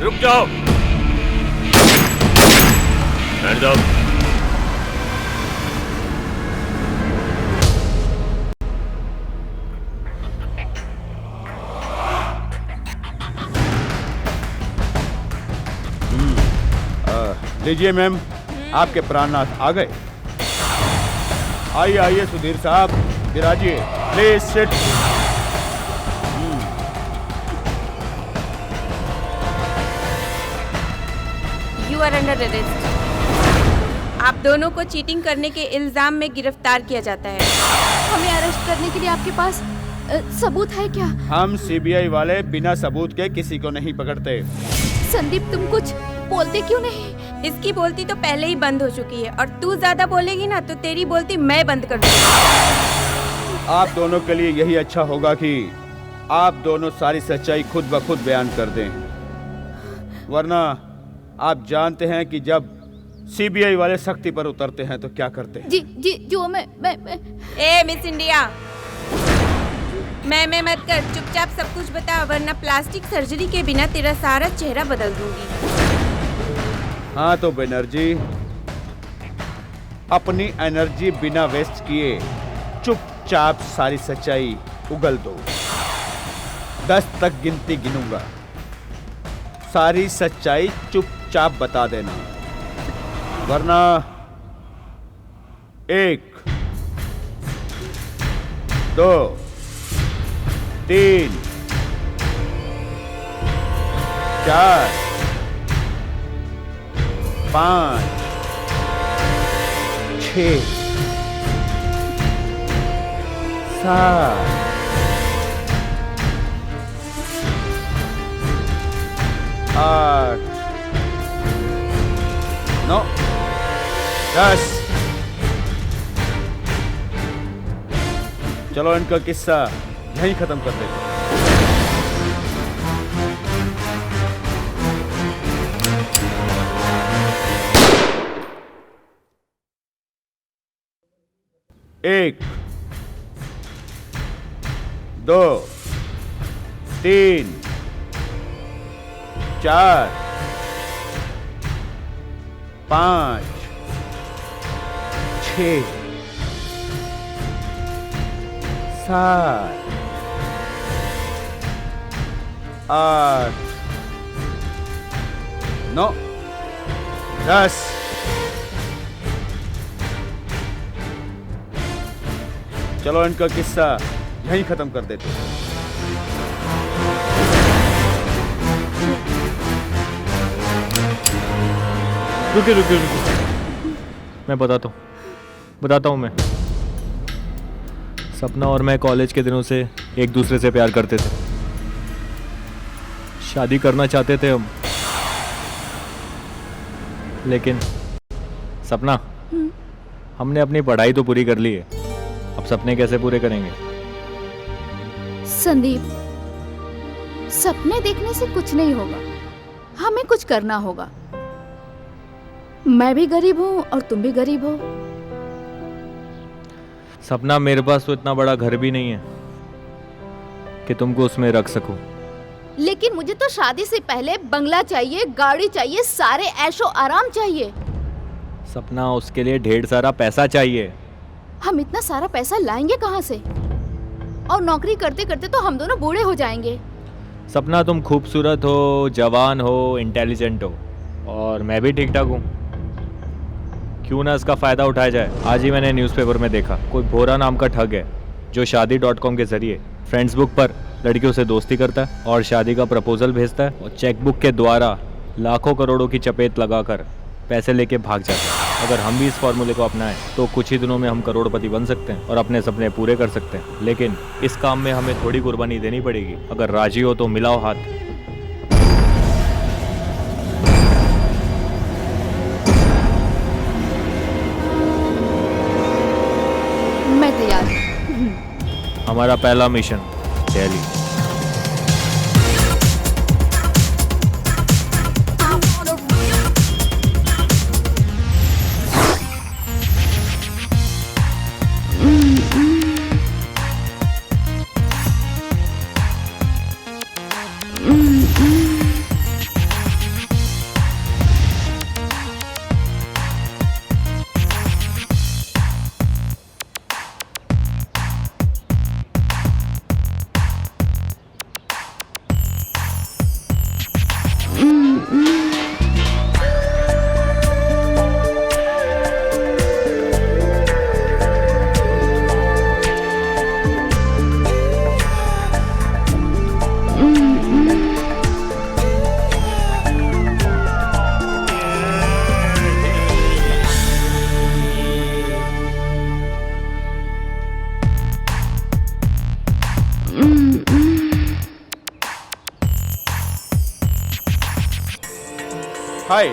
रुक जाओ। Hands up. लीजिए मैम, आपके प्राणनाथ आ गए। आइए आइए सुधीर साहब, विराजिए। Please sit. You are under arrest. आप दोनों को चीटिंग करने के इल्जाम में गिरफ्तार किया जाता है। हमें अरेस्ट करने के लिए आपके पास सबूत है क्या? हम सीबीआई वाले बिना सबूत के किसी को नहीं पकड़ते। संदीप, तुम कुछ बोलते क्यों नहीं? इसकी बोलती तो पहले ही बंद हो चुकी है और तू ज्यादा बोलेगी ना तो तेरी बोलती मैं बंद कर दूंगी। आप दोनों के लिए यही अच्छा होगा कि आप दोनों सारी सच्चाई खुद ब खुद बयान कर दें, वरना आप जानते हैं कि जब सीबीआई वाले सख्ती पर उतरते हैं तो क्या करते हैं। जी जी, जो मैं ए मिस इंडिया, मैं मत कर, चुपचाप सब कुछ बता, वरना प्लास्टिक सर्जरी के बिना तेरा सारा चेहरा बदल दूंगी। हाँ तो बनर्जी, अपनी एनर्जी बिना वेस्ट किए चुपचाप सारी सच्चाई उगल दो। 10 तक गिनती गिनूंगा, सारी सच्चाई चुपचाप बता देना, वरना 1 2 3 4 5 6 7 8 9 10। चलो इनका किस्सा यहीं खत्म कर देते। एक 2 3 4 5 6 7 8 9 10। चलो इनका किस्सा यहीं खत्म कर देते हैं। रुकिए, मैं बताता हूँ मैं। सपना और मैं कॉलेज के दिनों से एक दूसरे से प्यार करते थे, शादी करना चाहते थे हम, लेकिन सपना, हमने अपनी पढ़ाई तो पूरी कर ली है, अब सपने कैसे पूरे करेंगे? संदीप, सपने देखने से कुछ नहीं होगा, हमें कुछ करना होगा। मैं भी गरीब हूँ और तुम भी गरीब हो। सपना, मेरे पास तो इतना बड़ा घर भी नहीं है कि तुमको उसमें रख सकूं। लेकिन मुझे तो शादी से पहले बंगला चाहिए, गाड़ी चाहिए, सारे ऐशो आराम चाहिए। सपना, उसके लिए ढेर सारा पैसा चाहिए। हम इतना सारा पैसा लाएंगे कहाँ से? और नौकरी करते करते तो हम दोनों बूढ़े हो जाएंगे। सपना, तुम खूबसूरत हो, जवान हो, इंटेलिजेंट हो, और मैं भी ठीक ठाक हूँ। क्यों ना इसका फ़ायदा उठाया जाए। आज ही मैंने न्यूज़पेपर में देखा, कोई भोरा नाम का ठग है जो शादी.com के ज़रिए फ्रेंड्स बुक पर लड़कियों से दोस्ती करता है और शादी का प्रपोजल भेजता है, और चेकबुक के द्वारा लाखों करोड़ों की चपेट लगाकर पैसे लेके भाग जाता है। अगर हम भी इस फॉर्मूले को अपनाएं तो कुछ ही दिनों में हम करोड़पति बन सकते हैं और अपने सपने पूरे कर सकते हैं। लेकिन इस काम में हमें थोड़ी कुर्बानी देनी पड़ेगी। अगर राजी हो तो मिलाओ हाथ। मैं तैयार हूँ। हमारा पहला mission Delhi. Hi,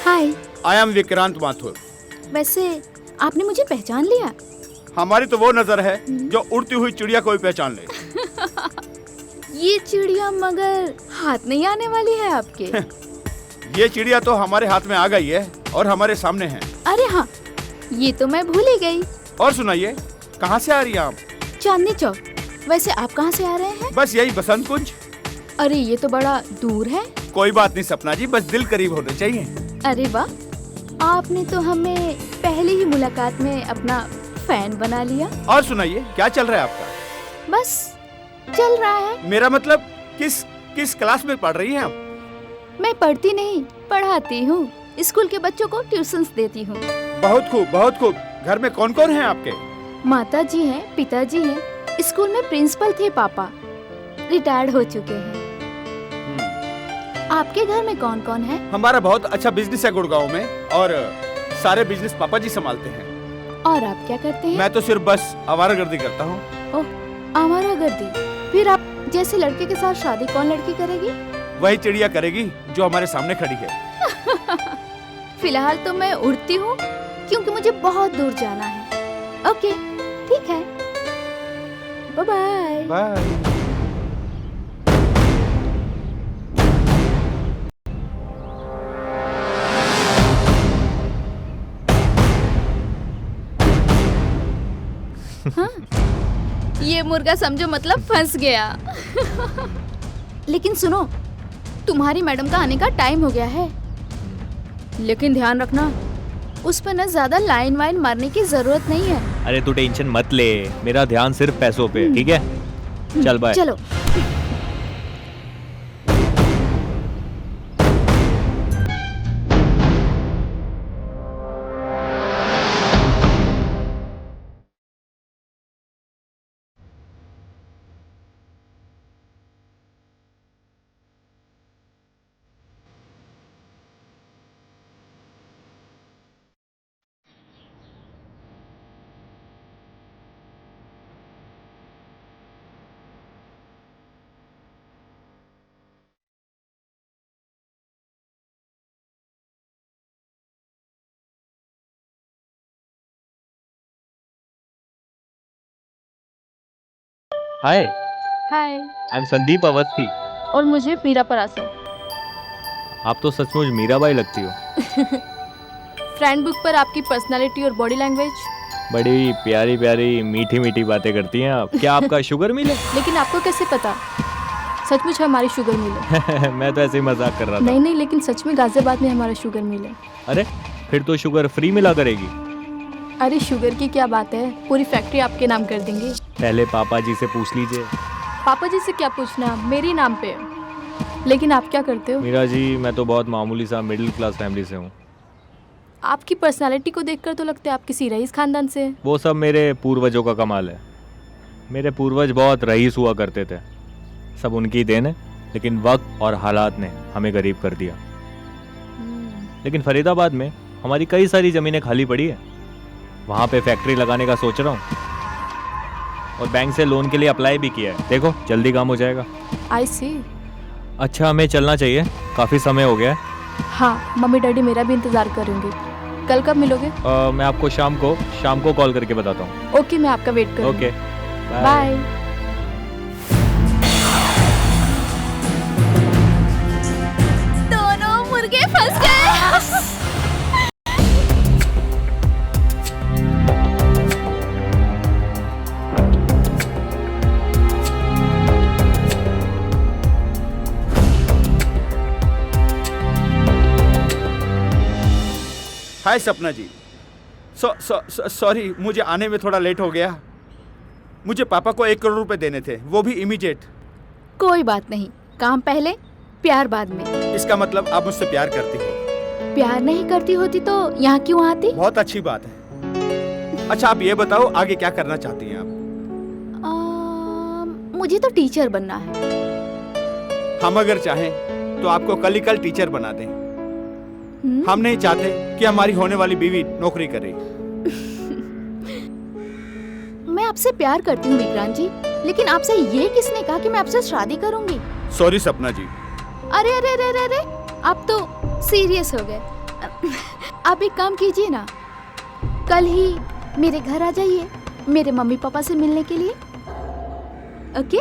hi. I M Vikrant Mathur. वैसे आपने मुझे पहचान लिया? हमारी तो वो नजर है जो उड़ती हुई चिड़िया को भी पहचान ले। ये चिड़िया मगर हाथ नहीं आने वाली है आपके। ये चिड़िया तो हमारे हाथ में आ गई है और हमारे सामने है। अरे हाँ, ये तो मैं भूल ही गई। और सुनाइए, कहाँ से आ रही हैं आप? चांदनी चौक। वैसे आप कहाँ से आ रहे हैं? बस यही बसंत कुंज। अरे ये तो बड़ा दूर है। कोई बात नहीं सपना जी, बस दिल करीब होने चाहिए। अरे वाह, आपने तो हमें पहली ही मुलाकात में अपना फैन बना लिया। और सुनाइए, क्या चल रहा है आपका? बस चल रहा है। मेरा मतलब किस क्लास में पढ़ रही हैं आप? मैं पढ़ती नहीं, पढ़ाती हूँ। स्कूल के बच्चों को ट्यूशंस देती हूँ। बहुत खूब, बहुत खूब। घर में कौन कौन है आपके? माता जी हैं, पिताजी हैं, स्कूल में प्रिंसिपल थे पापा, रिटायर्ड हो चुके हैं। आपके घर में कौन कौन है? हमारा बहुत अच्छा बिजनेस है गुड़गांव में और सारे बिजनेस पापा जी संभालते हैं। और आप क्या करते हैं? मैं तो सिर्फ बस आवारागर्दी करता हूँ। ओह, आवारागर्दी। फिर आप जैसे लड़के के साथ शादी कौन लड़की करेगी? वही चिड़िया करेगी जो हमारे सामने खड़ी है। फिलहाल तो मैं उड़ती हूँ क्योंकि मुझे बहुत दूर जाना है। ओके, ठीक है, बाय बाय। बाय। हाँ? ये मुर्गा समझो मतलब फंस गया। लेकिन सुनो, तुम्हारी मैडम का आने का टाइम हो गया है, लेकिन ध्यान रखना उस पर न ज्यादा लाइन वाइन मारने की जरूरत नहीं है। अरे तू टेंशन मत ले, मेरा ध्यान सिर्फ पैसों पे, ठीक है? चल बाय। चलो। Hi, hi. I am Sandeep Awasthi. और मुझे मीरा परासर। आप तो सचमुच मीराबाई लगती हो। फ्रेंड बुक पर आपकी पर्सनालिटी और बॉडी लैंग्वेज। बड़ी प्यारी प्यारी मीठी मीठी बातें करती हैं आप। क्या आपका शुगर मिल है? लेकिन आपको कैसे पता? सचमुच हमारी शुगर मिल है। मैं तो ऐसे ही मजाक कर रहा था। नहीं नहीं, लेकिन सच में गाजियाबाद में हमारा शुगर मिल है। अरे फिर तो शुगर फ्री मिला करेगी। अरे शुगर की क्या बात है, पूरी फैक्ट्री आपके नाम कर देंगे। पहले पापा जी से पूछ लीजिए। पापा जी से क्या पूछना, मेरे नाम पे। लेकिन आप क्या करते हो? मीरा जी, मैं तो बहुत मामूली सा मिडिल क्लास फैमिली से हूँ। आपकी पर्सनालिटी को देखकर तो लगता है आप किसी रईस खानदान से। वो सब मेरे पूर्वजों का कमाल है। मेरे पूर्वज बहुत रईस हुआ करते थे, सब उनकी देन है, लेकिन वक्त और हालात ने हमें गरीब कर दिया। लेकिन फरीदाबाद में हमारी कई सारी ज़मीनें खाली पड़ी है, वहाँ पे फैक्ट्री लगाने का सोच रहा हूँ और बैंक से लोन के लिए अप्लाई भी किया है। देखो जल्दी काम हो जाएगा। आई सी। अच्छा, हमें चलना चाहिए, काफ़ी समय हो गया है। हाँ, मम्मी डैडी मेरा भी इंतज़ार करेंगे। कल कब मिलोगे? मैं आपको शाम को कॉल करके बताता हूँ। ओके, मैं आपका वेट करूँगी। Okay, bye. दोनों मुर्गे फंस गए। हाय सपना जी, सॉरी मुझे आने में थोड़ा लेट हो गया। मुझे पापा को 1 करोड़ रुपए देने थे, वो भी इमीडिएट। कोई बात नहीं, काम पहले प्यार बाद में। इसका मतलब आप मुझसे प्यार करती हो? प्यार नहीं करती होती तो यहाँ क्यों आती? बहुत अच्छी बात है। अच्छा आप ये बताओ, आगे क्या करना चाहती हैं आप? मुझे तो टीचर बनना है। हम अगर चाहें तो आपको कल ही कल टीचर बना दें। हम नहीं चाहते कि हमारी होने वाली बीवी नौकरी करे। मैं आपसे प्यार करती हूँ विक्रांत जी, लेकिन आपसे ये किसने कहा कि मैं आपसे शादी करूंगी? सॉरी सपना जी। अरे अरे अरे अरे, आप तो सीरियस हो गए। आप एक काम कीजिए ना, कल ही मेरे घर आ जाइए मेरे मम्मी पापा से मिलने के लिए। ओके?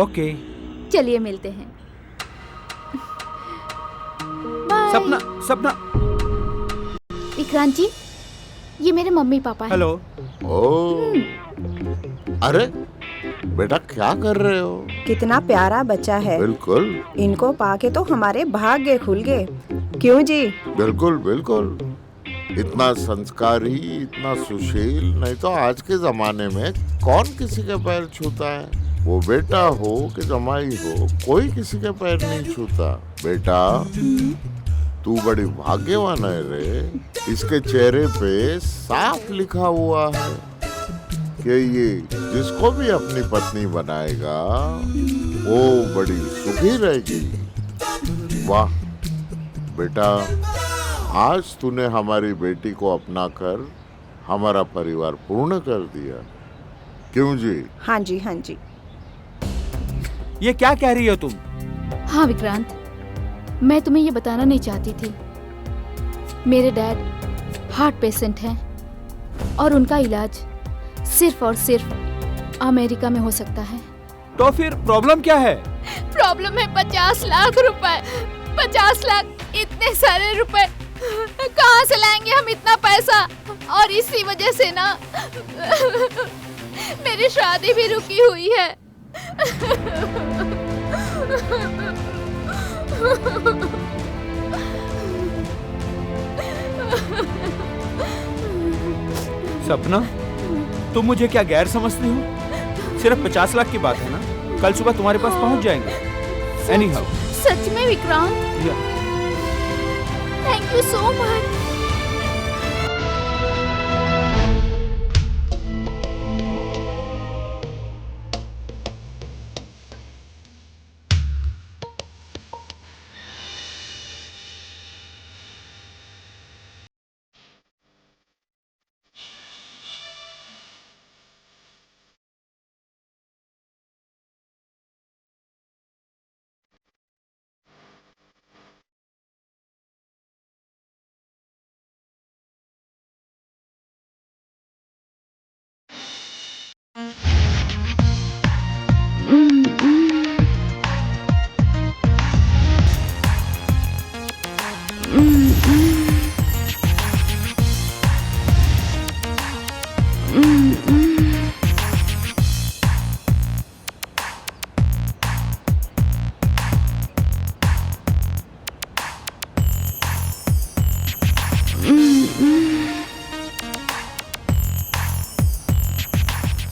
ओके। चलिए मिलते हैं। बाय। सपना, सपना। विक्रांत जी, ये मेरे मम्मी पापा हैं। हेलो। ओ, अरे बेटा क्या कर रहे हो? कितना प्यारा बच्चा है। बिल्कुल। इनको पाके तो हमारे भाग्य खुल गए। क्यों जी? बिल्कुल बिल्कुल। इतना संस्कारी, इतना सुशील, नहीं तो आज के जमाने में कौन किसी के पैर छूता है? वो बेटा हो कि जमाई हो, कोई किसी के पैर नहीं छूता। बेटा तू बड़ी भाग्यवान है रे। इसके चेहरे पे साफ लिखा हुआ है कि ये जिसको भी अपनी पत्नी बनाएगा वो बड़ी सुखी रहेगी। वाह बेटा, आज तूने हमारी बेटी को अपना कर हमारा परिवार पूर्ण कर दिया। क्यों जी? हाँ जी, हाँ जी। ये क्या कह रही हो तुम? हाँ विक्रांत, मैं तुम्हें ये बताना नहीं चाहती थी। मेरे डैड हार्ट पेशेंट हैं और उनका इलाज सिर्फ और सिर्फ अमेरिका में हो सकता है। तो फिर प्रॉब्लम क्या है? प्रॉब्लम है 50 लाख रुपए। 50 लाख, इतने सारे रुपए कहाँ से लाएंगे हम इतना पैसा? और इसी वजह से ना मेरी शादी भी रुकी हुई है। सपना, तुम मुझे क्या गैर समझती हो? सिर्फ 50 लाख की बात है ना, कल सुबह तुम्हारे पास पहुंच जाएंगे। एनीहाउ। सच में Vikrant? Thank you so much.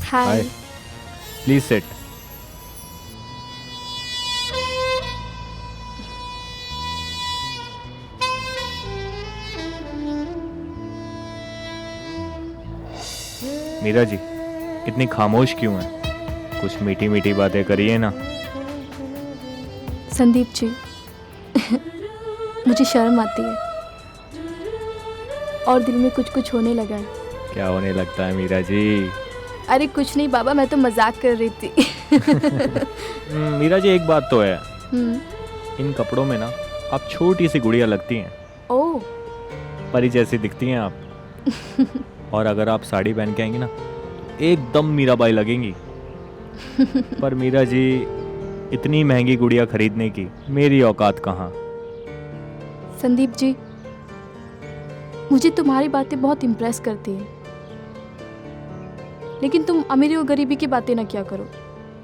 Hi, please sit. Meera ji, इतनी खामोश क्यों है? कुछ मीठी मीठी बातें करिए ना। संदीप जी, मुझे शर्म आती है और दिल में कुछ कुछ होने लगा है। क्या होने लगता है मीरा जी? अरे कुछ नहीं बाबा, मैं तो मजाक कर रही थी। मीरा जी, एक बात तो है, हम्म। इन कपड़ों में ना आप छोटी सी गुड़िया लगती हैं। ओह, परी जैसी दिखती हैं आप। और अगर आप साड़ी पहन के आएंगी ना, एकदम मीराबाई लगेंगी। पर मीरा जी, इतनी महंगी गुड़िया खरीदने की मेरी औकात कहाँ। संदीप जी, मुझे तुम्हारी बातें बहुत इम्प्रेस करती हैं, लेकिन तुम अमीरी और गरीबी की बातें ना किया करो।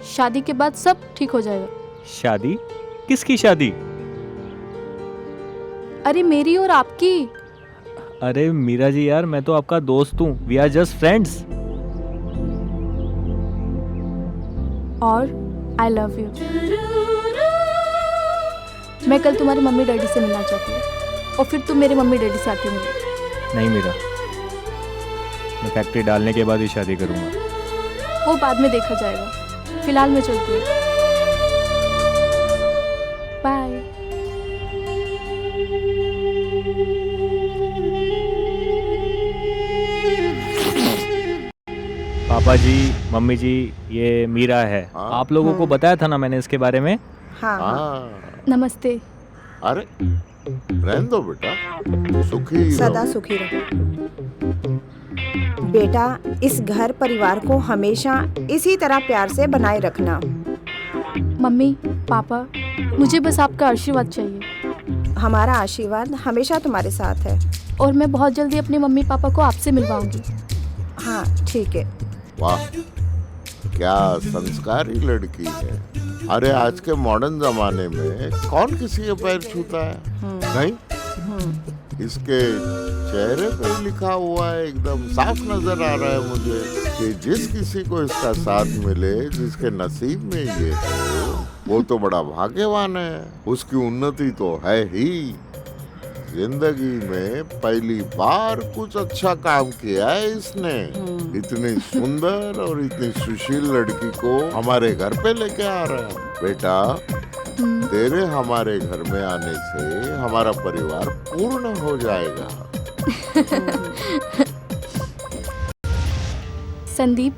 शादी के बाद सब ठीक हो जाएगा। शादी? किसकी शादी? अरे मेरी और आपकी। अरे मीरा जी यार, मैं तो आपका दोस्त हूँ। We are just friends. और आई लव यू। मैं कल तुम्हारे मम्मी डैडी से मिलना चाहती हूँ और फिर तुम मेरे मम्मी डैडी से आके मिलो। नहीं मीरा, मैं फैक्ट्री डालने के बाद ही शादी करूँगा। वो बाद में देखा जाएगा, फिलहाल मैं चलती हूँ। बाय। पापा जी, मम्मी जी, ये मीरा है। आप लोगों को बताया था ना मैंने इसके बारे में। हाँ। हाँ। नमस्ते। अरे रहने दो बेटा, सुखी सदा रहो। सुखी रहो। बेटा, इस घर परिवार को हमेशा इसी तरह प्यार से बनाए रखना। मम्मी पापा, मुझे बस आपका आशीर्वाद चाहिए हमारा आशीर्वाद हमेशा तुम्हारे साथ है। और मैं बहुत जल्दी अपने मम्मी पापा को आपसे मिलवाऊंगी। हाँ ठीक है। वाह, क्या संस्कारी लड़की है। अरे आज के मॉडर्न जमाने में कौन किसी के पैर छूता है? नहीं, इसके चेहरे पे लिखा हुआ है, एकदम साफ नजर आ रहा है मुझे कि जिस किसी को इसका साथ मिले, जिसके नसीब में ये हो, वो तो बड़ा भाग्यवान है। उसकी उन्नति तो है ही। जिंदगी में पहली बार कुछ अच्छा काम किया है इसने। इतनी सुंदर और इतनी सुशील लड़की को हमारे घर पे लेके आ रहा है। बेटा, तेरे हमारे घर में आने से हमारा परिवार पूर्ण हो जाएगा। संदीप,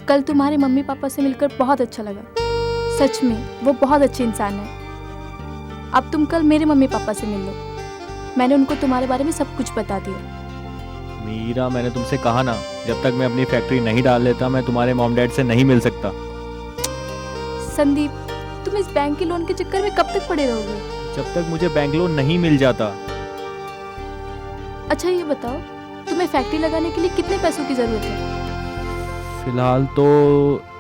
कल तुम्हारे मम्मी पापा से मिलकर बहुत अच्छा लगा। सच में वो बहुत अच्छे इंसान है। अब तुम कल मेरे मम्मी पापा से मिल लो। मैंने उनको तुम्हारे बारे में सब कुछ बता दिया। मीरा, मैंने तुमसे कहा ना, जब तक मैं अपनी फैक्ट्री नहीं डाल लेता मैं तुम्हारे मॉम डैड से नहीं मिल सकता। संदीप, तुम इस बैंक के लोन के चक्कर में कब तक पड़े रहोगे? जब तक मुझे बैंक लोन नहीं मिल जाता। अच्छा ये बताओ, तुम्हें फैक्ट्री लगाने के लिए कितने पैसों की जरूरत है? फिलहाल तो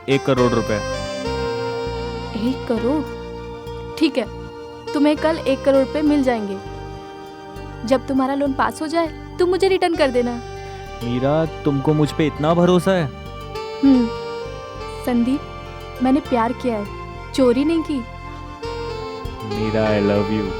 1 करोड़ रुपए। 1 करोड़? ठीक है, तुम्हें कल 1 करोड़ रुपए मिल जाएंगे। जब तुम्हारा लोन पास हो जाए तुम मुझे रिटर्न कर देना। मीरा, तुमको मुझ पे इतना भरोसा है? संदीप, मैंने प्यार किया है, चोरी नहीं की। Meera, I love you.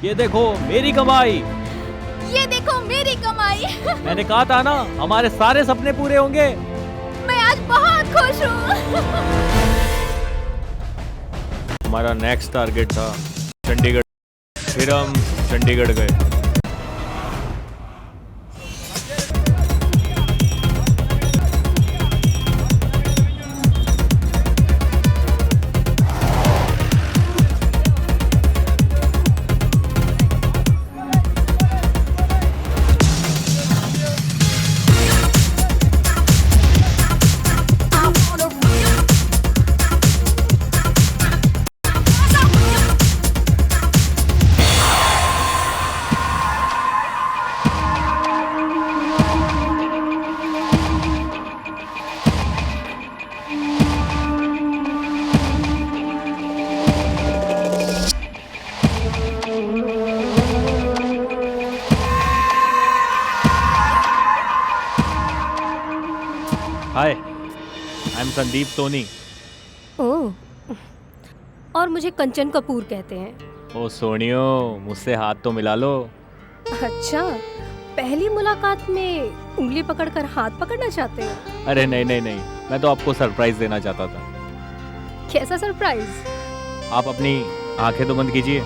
ये देखो मेरी कमाई। ये देखो मेरी कमाई। मैंने कहा था ना, हमारे सारे सपने पूरे होंगे। मैं आज बहुत खुश हूँ। हमारा नेक्स्ट टारगेट था चंडीगढ़, फिर हम चंडीगढ़ गए। हाय, आई एम संदीप सोनी। ओह, और मुझे कंचन कपूर कहते हैं। ओ सोनियो, मुझसे हाथ तो मिला लो। अच्छा, पहली मुलाकात में उंगली पकड़कर हाथ पकड़ना चाहते हो? अरे नहीं नहीं नहीं, मैं तो आपको सरप्राइज देना चाहता था। कैसा सरप्राइज? आप अपनी आंखें तो बंद कीजिए,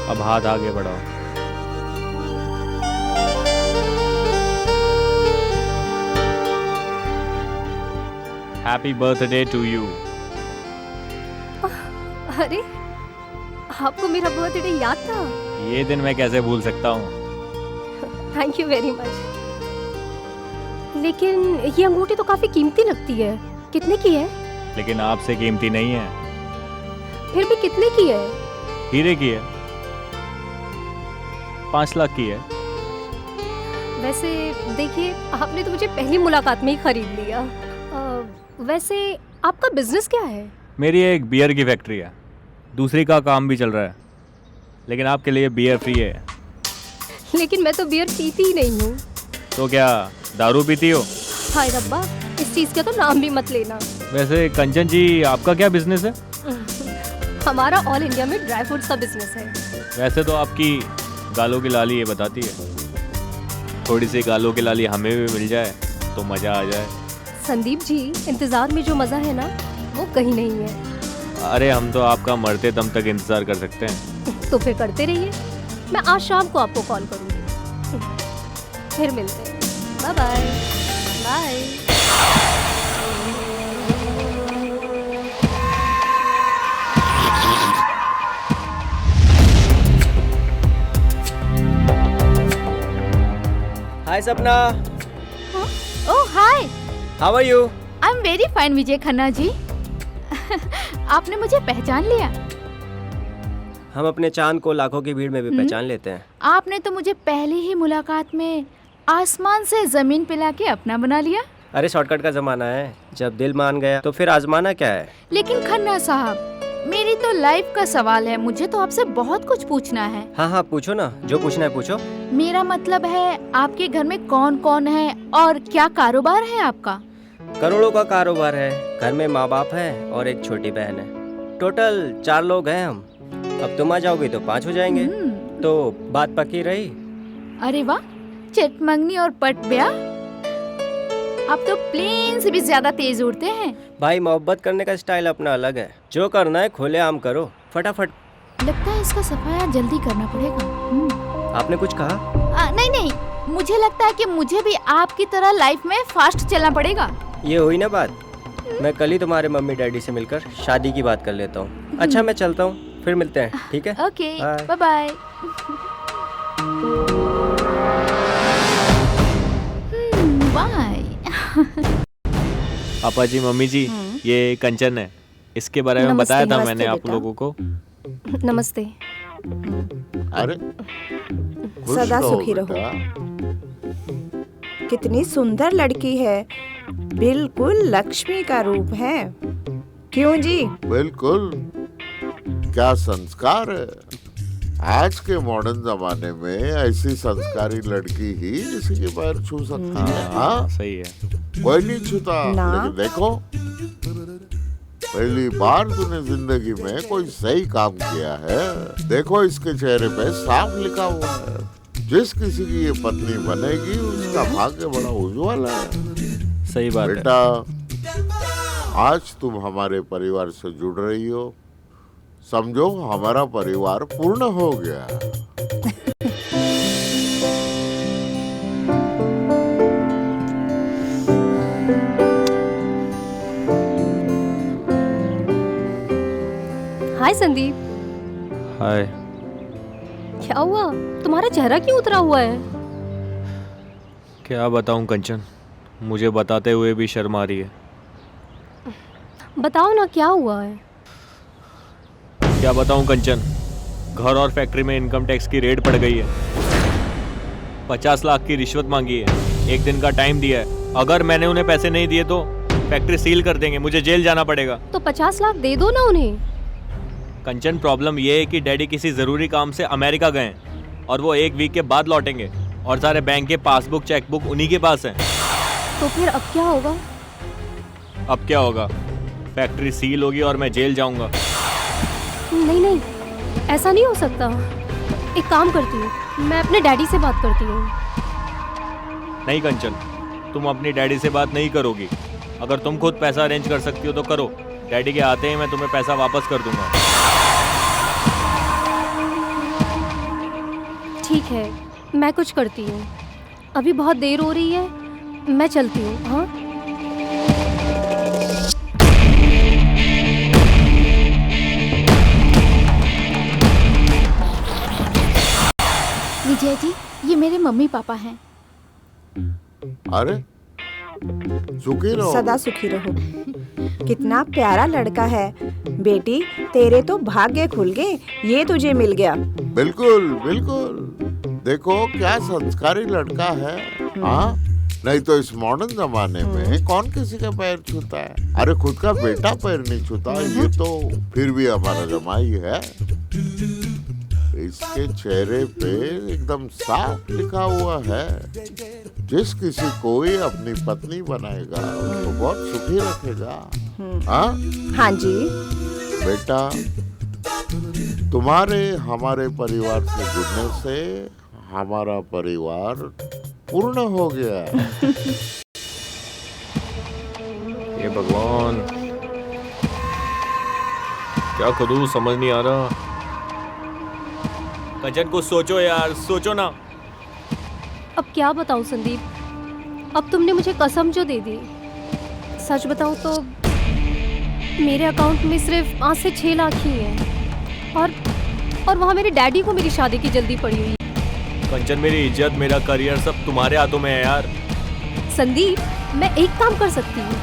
अब हाथ आगे बढ़ाओ। Happy birthday to you. अरे आपको मेरा बर्थडे याद था? ये दिन मैं कैसे भूल सकता हूँ। Thank you very much. लेकिन ये अंगूठी तो काफी कीमती लगती है, कितने की है? लेकिन आपसे कीमती नहीं है। फिर भी कितने की है? हीरे की है, 5 लाख की है। वैसे देखिए, आपने तो मुझे पहली मुलाकात में ही खरीद लिया। वैसे आपका बिजनेस क्या है? मेरी एक बियर की फैक्ट्री है, दूसरी का काम भी चल रहा है, लेकिन आपके लिए बियर फ्री है। लेकिन मैं तो बियर पीती ही नहीं हूँ। तो क्या दारू पीती हो? हाय रब्बा, इस चीज़ का तो नाम भी मत लेना। वैसे कंचन जी, आपका क्या बिजनेस है? हमारा ऑल इंडिया में ड्राई फ्रूट्स का बिजनेस है। वैसे तो आपकी गालों की लाली ये बताती है, थोड़ी सी गालों की लाली हमें भी मिल जाए तो मज़ा आ जाए। संदीप जी, इंतज़ार में जो मज़ा है ना, वो कहीं नहीं है। अरे हम तो आपका मरते दम तक इंतज़ार कर सकते हैं। तो फिर करते रहिए, मैं आज शाम को आपको कॉल करूँगी। फिर मिलते हैं। Bye bye. Bye. Hi Sapna. Oh hi. How are you? I am very fine Vijay Khanna ji. आपने मुझे पहचान लिया? हम अपने चांद को लाखों की भीड़ में भी पहचान लेते हैं। आपने तो मुझे पहली ही मुलाकात में आसमान से जमीन पे लाके अपना बना लिया। अरे शॉर्टकट का जमाना है, जब दिल मान गया तो फिर आजमाना क्या है। लेकिन खन्ना साहब, मेरी तो लाइफ का सवाल है, मुझे तो आपसे बहुत कुछ पूछना है। हाँ हाँ पूछो ना, जो पूछना है पूछो। मेरा मतलब है, आपके घर में कौन कौन है और क्या कारोबार है आपका? करोड़ों का कारोबार है, घर में माँ बाप है और एक छोटी बहन है। टोटल 4 लोग हैं हम। अब तुम आ जाओगे तो 5 हो जाएंगे। तो बात पक्की रही? अरे वाह, चिटमंगनी और पट ब्याह, आप तो प्लेन से भी ज्यादा तेज उड़ते हैं। भाई, मोहब्बत करने का स्टाइल अपना अलग है, जो करना है खुलेआम करो, फटाफट। लगता है इसका सफाया जल्दी करना पड़ेगा। आपने कुछ कहा? नहीं नहीं, मुझे लगता है कि मुझे भी आपकी तरह लाइफ में फास्ट चलना पड़ेगा। ये हुई ना बात। मैं कल ही तुम्हारे मम्मी डैडी से मिलकर शादी की बात कर लेता हूँ। अच्छा मैं चलता हूँ, फिर मिलते हैं, ठीक है? Okay, bye bye. Bye. Papa जी, मम्मी जी, ये कंचन है, इसके बारे में बताया था मैंने आप लोगों को। नमस्ते। अरे सदा सुखी रहो। कितनी सुंदर लड़की है, बिल्कुल लक्ष्मी का रूप है। क्यों जी? बिल्कुल, क्या संस्कार है। आज के मॉडर्न जमाने में ऐसी संस्कारी लड़की ही किसी के पैर छू सकती है। हाँ सही है। कोई नहीं छूता, लेकिन देखो, पहली बार तूने जिंदगी में कोई सही काम किया है। देखो इसके चेहरे पे साफ लिखा हुआ है, जिस किसी की ये पत्नी बनेगी उसका भाग्य बड़ा उज्जवल है। सही बात है। बेटा, आज तुम हमारे परिवार से जुड़ रही हो, समझो हमारा परिवार पूर्ण हो गया। हाय संदीप। हाय। क्या हुआ, तुम्हारा चेहरा क्यों उतरा हुआ है? क्या बताऊं कंचन, मुझे बताते हुए भी शर्म आ रही है। बताओ ना, क्या हुआ है? क्या बताऊं कंचन, घर और फैक्ट्री में इनकम टैक्स की रेड पड़ गई है। 50 लाख की रिश्वत मांगी है, 1 दिन का टाइम दिया है। अगर मैंने उन्हें पैसे नहीं दिए तो फैक्ट्री सील कर देंगे, मुझे जेल जाना पड़ेगा। तो 50 लाख दे दो ना उन्हें। कंचन, प्रॉब्लम ये है कि डैडी किसी ज़रूरी काम से अमेरिका गए हैं और वो 1 वीक के बाद लौटेंगे, और सारे बैंक के पासबुक चेकबुक उन्हीं के पास हैं। तो फिर अब क्या होगा? अब क्या होगा, फैक्ट्री सील होगी और मैं जेल जाऊंगा। नहीं नहीं, ऐसा नहीं हो सकता। एक काम करती हूँ, मैं अपने डैडी से बात करती हूँ। नहीं कंचन, तुम अपनी डैडी से बात नहीं करोगी। अगर तुम खुद पैसा अरेंज कर सकती हो तो करो, डैडी के आते ही मैं तुम्हें पैसा वापस कर दूंगा। ठीक है, मैं कुछ करती हूँ। अभी बहुत देर हो रही है, मैं चलती हूँ। हाँ विजय जी, ये मेरे मम्मी पापा हैं। अरे सुखी रहो। सदा सुखी रहो। कितना प्यारा लड़का है बेटी, तेरे तो भाग्य खुल गए, ये तुझे मिल गया। बिल्कुल बिल्कुल, देखो क्या संस्कारी लड़का है। हाँ, नहीं तो इस मॉडर्न जमाने में कौन किसी का पैर छूता है। अरे खुद का बेटा पैर नहीं छूता, ये तो फिर भी हमारा जमाई है। इसके चेहरे पे एकदम साफ लिखा हुआ है, जिस किसी को ही अपनी पत्नी बनाएगा उसको बहुत सुखी रखेगा। हाँ हाँ जी। बेटा, तुम्हारे हमारे परिवार से जुड़ने से हमारा परिवार पूर्ण हो गया। ये भगवान, क्या करूं समझ नहीं आ रहा। कंचन को सोचो यार, सोचो ना। अब क्या बताऊं संदीप, अब तुमने मुझे कसम जो दे दी, सच बताऊं तो मेरे अकाउंट में सिर्फ 5 से 6 लाख ही है, और वहाँ मेरे डैडी को मेरी शादी की जल्दी पड़ी हुई है। कंचन, मेरी इज्जत, मेरा करियर सब तुम्हारे हाथों में है यार। संदीप, मैं एक काम कर सकती हूँ,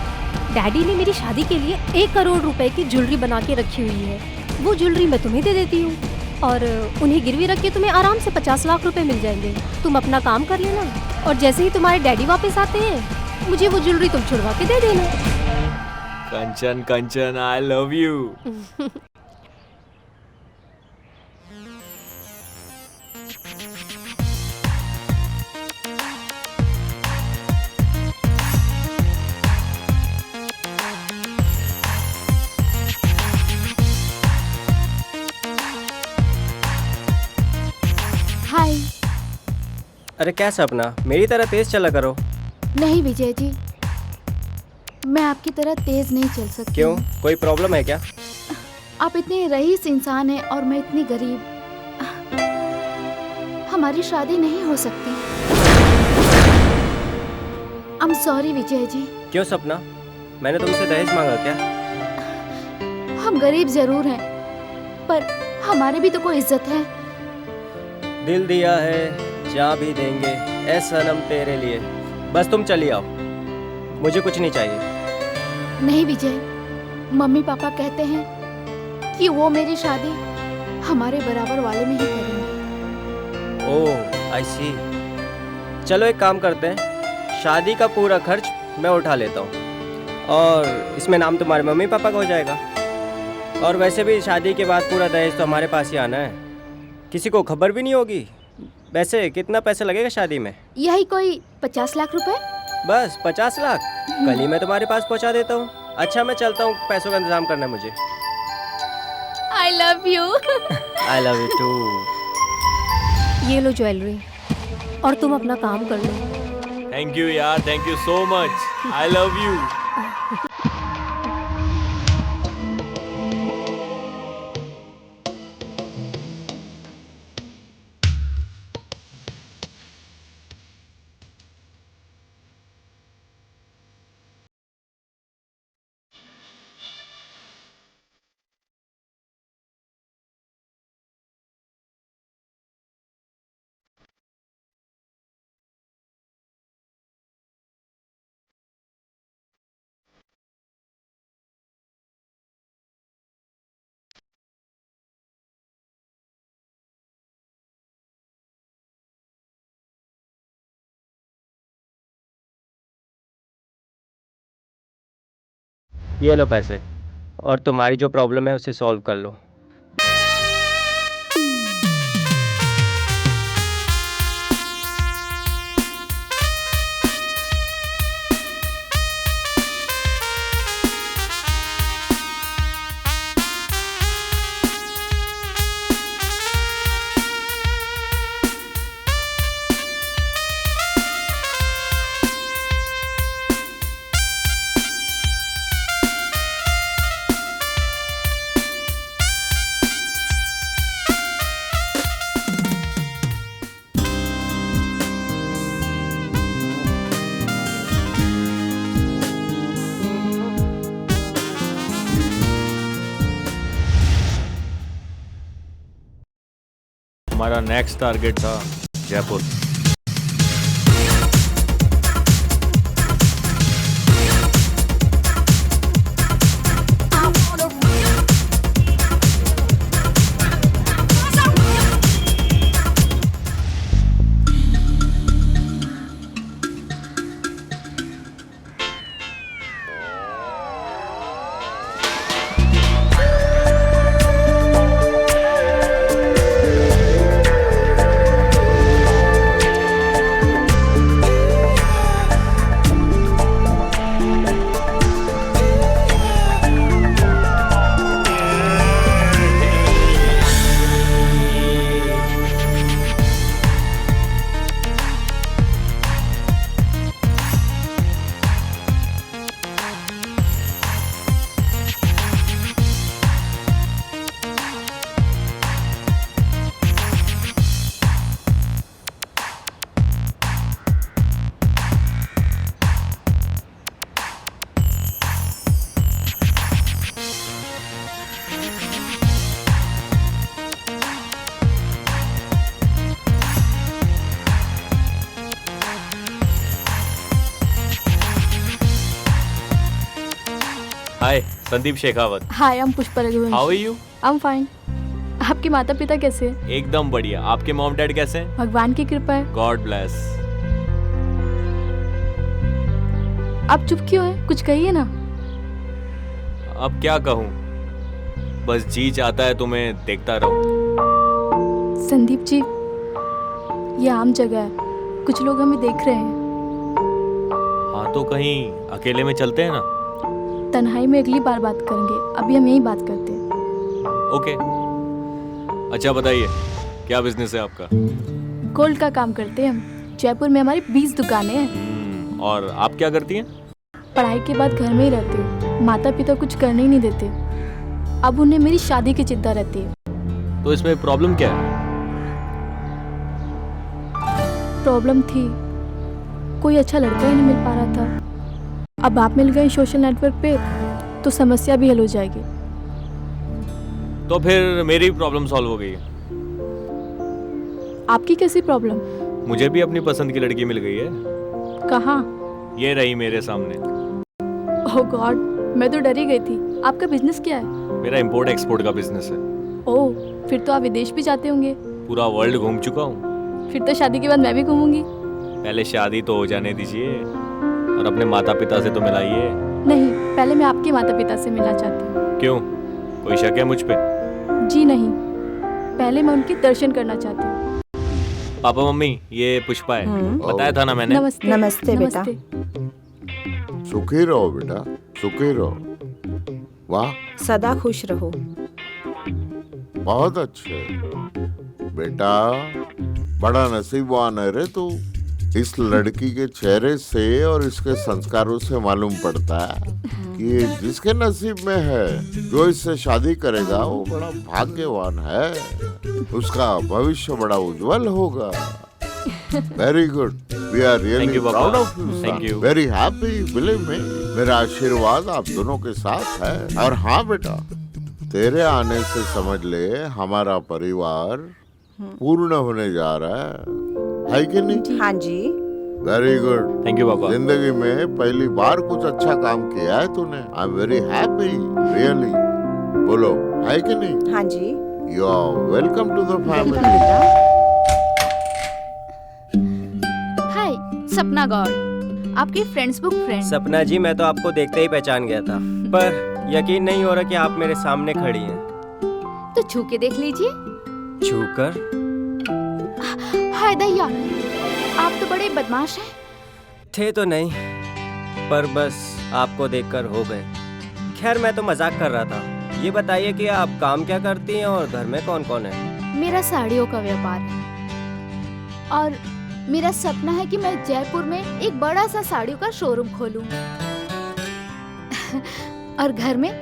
डैडी ने मेरी शादी के लिए 1 करोड़ रुपए की ज्वेलरी बना के रखी हुई है, वो ज्वेलरी मैं तुम्हें दे देती हूँ और उन्हें गिरवी रख के तुम्हें आराम से 50 लाख रुपए मिल जाएंगे। तुम अपना काम कर लेना और जैसे ही तुम्हारे डैडी वापस आते हैं मुझे वो ज्वेलरी तुम छुड़वा के दे देना। कंचन, कंचन, आई लव यू। हाय। अरे क्या सपना, मेरी तरह तेज चला करो। नहीं विजय जी, मैं आपकी तरह तेज नहीं चल सकती। क्यों, कोई प्रॉब्लम है क्या? आप इतने रईस इंसान हैं और मैं इतनी गरीब, हमारी शादी नहीं हो सकती। I am sorry Vijay ji. क्यों सपना, मैंने तुमसे दहेज मांगा क्या? हम गरीब जरूर हैं, पर हमारी भी तो कोई इज्जत है। दिल दिया है जा भी देंगे, ऐ सनम तेरे लिए। बस तुम चली आओ, मुझे कुछ नहीं चाहिए। नहीं विजय, मम्मी पापा कहते हैं कि वो मेरी शादी हमारे बराबर वाले में ही करेंगे। ओह आई सी। चलो एक काम करते हैं, शादी का पूरा खर्च मैं उठा लेता हूँ और इसमें नाम तुम्हारे मम्मी पापा का हो जाएगा। और वैसे भी शादी के बाद पूरा दहेज तो हमारे पास ही आना है, किसी को खबर भी नहीं होगी। वैसे कितना पैसा लगेगा शादी में? यही कोई 50 लाख रुपए। बस 50 लाख? कल ही मैं तुम्हारे पास पहुंचा देता हूँ। अच्छा मैं चलता हूँ, पैसों का इंतजाम करना है मुझे। I love you. I love you too. ये लो ज्वेलरी और तुम अपना काम कर लो। थैंक यू यार, thank you so much. I love you. ये लो पैसे, और तुम्हारी जो प्रॉब्लम है उसे सॉल्व कर लो। हमारा नेक्स्ट टारगेट था Jaipur. Hi, Sandeep Shekhawat. Hi, I'm Pushpa Raghuvanshi. How are you? I'm fine। आपके माता पिता कैसे हैं? एकदम बढ़िया। आपके मॉम डैड कैसे हैं? भगवान की कृपा है। God bless. आप चुप क्यों हैं? कुछ कहिए ना। अब क्या कहूँ, बस जी चाहता है तुम्हें देखता रहूं। संदीप जी, ये आम जगह है, कुछ लोग हमें देख रहे हैं। हाँ तो कहीं अकेले में चलते हैं ना। तन्हाई में अगली बार बात करेंगे, अभी हम यही बात करते हैं। ओके। अच्छा बताइए, क्या बिजनेस है आपका? गोल्ड का काम करते हैं हम। जयपुर में हमारी 20 दुकानें हैं। और आप क्या करती हैं? पढ़ाई के बाद घर में ही रहती हूँ। माता पिता कुछ करने ही नहीं देते। अब उन्हें मेरी शादी की चिंता रहती है। तो इसमें प्रॉब्लम क्या है? प्रॉब्लम थी, कोई अच्छा लड़का ही नहीं मिल पा रहा था। अब आप मिल गए सोशल नेटवर्क पे, तो समस्या भी हल हो जाएगी। तो फिर मेरी प्रॉब्लम सॉल्व हो गई है। आपकी कैसी प्रॉब्लम? मुझे भी अपनी पसंद की लड़की मिल गई है। कहाँ? ये रही मेरे सामने। ओह गॉड, मैं तो डर ही गई थी। आपका बिजनेस क्या है? मेरा इंपोर्ट एक्सपोर्ट का बिजनेस है। ओह, फिर तो आप विदेश भी जाते होंगे। पूरा वर्ल्ड घूम चुका हूँ। फिर तो शादी के बाद मैं भी घूमूंगी। पहले शादी तो हो जाने दीजिए और अपने माता पिता से तो मिलाइए। नहीं, पहले मैं आपके माता पिता से मिलना चाहती हूँ। क्यों, कोई शक है मुझ पे? जी नहीं, पहले मैं उनके दर्शन करना चाहती हूँ। पापा मम्मी, ये पुष्पा है। बताया था ना मैंने। नमस्ते। नमस्ते बेटा। सुखी रहो बेटा, सुखी रहो। वाह, सदा खुश रहो। बहुत अच्छे बेटा, बड़ा नसीबवान है रे तू। इस लड़की के चेहरे से और इसके संस्कारों से मालूम पड़ता है कि ये जिसके नसीब में है, जो इससे शादी करेगा वो बड़ा भाग्यवान है। उसका भविष्य बड़ा उज्जवल होगा। Very good, we are really proud of you. Very happy, believe me. मेरा आशीर्वाद आप दोनों के साथ है। और हाँ बेटा, तेरे आने से समझ ले हमारा परिवार पूर्ण होने जा रहा है कि नहीं? हाँ जी। वेरी गुड, थैंक यू पापा। जिंदगी में पहली बार कुछ अच्छा काम किया है तूने। I am very happy, really. बोलो, है कि नहीं? हाँ जी। You are welcome to the family. Hi, Sapna Gaur, आपकी फ्रेंड्स बुक फ्रेंड। सपना जी, मैं तो आपको देखते ही पहचान गया था, पर यकीन नहीं हो रहा कि आप मेरे सामने खड़ी हैं। तो छू के देख लीजिए। छूकर? हाय दैया, आप तो बड़े बदमाश हैं। थे तो नहीं, पर बस आपको देखकर हो गए। खैर, मैं तो मजाक कर रहा था। ये बताइए कि आप काम क्या करती हैं और घर में कौन कौन है? मेरा साड़ियों का व्यापार है और मेरा सपना है कि मैं जयपुर में एक बड़ा सा साड़ियों का शोरूम खोलूं। और घर में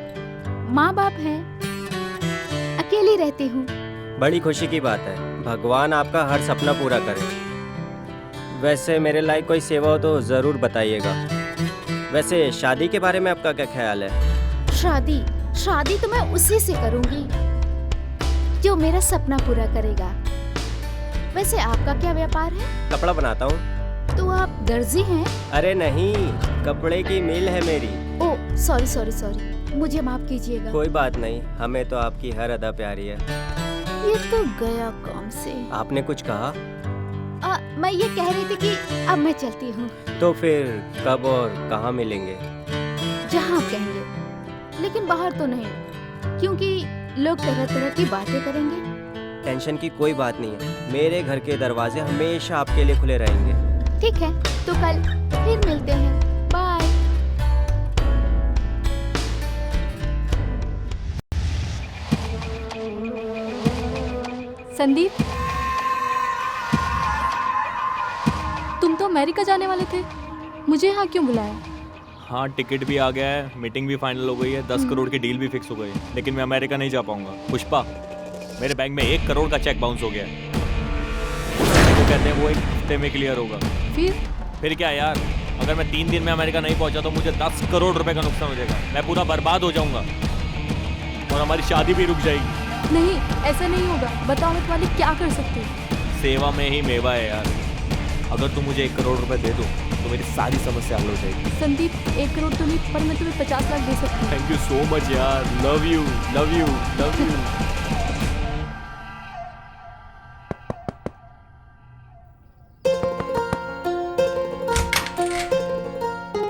माँ बाप हैं, अकेली रहती हूँ। बड़ी खुशी की बात है। भगवान आपका हर सपना पूरा करे। वैसे मेरे लायक कोई सेवा हो तो ज़रूर बताइएगा। वैसे शादी के बारे में आपका क्या ख्याल है? शादी तो मैं उसी से करूंगी जो मेरा सपना पूरा करेगा। वैसे आपका क्या व्यापार है? कपड़ा बनाता हूँ। तो आप दर्जी हैं? अरे नहीं, कपड़े की मिल है मेरी। ओह सॉरी सॉरी सॉरी, मुझे माफ कीजिएगा। कोई बात नहीं, हमें तो आपकी हर अदा प्यारी है। ये तो गया काम से। आपने कुछ कहा? मैं ये कह रही थी कि अब मैं चलती हूँ। तो फिर कब और कहाँ मिलेंगे? जहाँ आप कहेंगे, लेकिन बाहर तो नहीं, क्योंकि लोग तरह तरह की बातें करेंगे। टेंशन की कोई बात नहीं है, मेरे घर के दरवाजे हमेशा आपके लिए खुले रहेंगे। ठीक है, तो कल फिर मिलते हैं। बाय। संदीप, तुम तो अमेरिका जाने वाले थे, मुझे यहाँ क्यों बुलाया? हाँ, टिकट भी आ गया है, मीटिंग भी फाइनल हो गई है, 10 करोड़ की डील भी फिक्स हो गई है, लेकिन मैं अमेरिका नहीं जा पाऊंगा। पुष्पा, मेरे बैंक में 1 करोड़ का चेक बाउंस हो गया है। वो कहते हैं वो 1 हफ्ते में क्लियर होगा। फिर क्या यार, अगर मैं 3 दिन में अमेरिका नहीं पहुंचा तो मुझे 10 करोड़ रुपए का नुकसान हो जाएगा, मैं पूरा बर्बाद हो जाऊंगा और हमारी शादी भी रुक जाएगी। नहीं, ऐसा नहीं होगा। बताओ मैं तुम्हारे लिए क्या कर सकती हूँ? सेवा में ही मेवा है यार। अगर तुम मुझे 1 करोड़ रुपए दे दो तो मेरी सारी समस्या हल हो जाएगी। संदीप, 1 करोड़ तो नहीं, पर मैं तुम्हें 50 लाख दे सकती हूँ। थैंक यू सो मच यार, love you love you love you.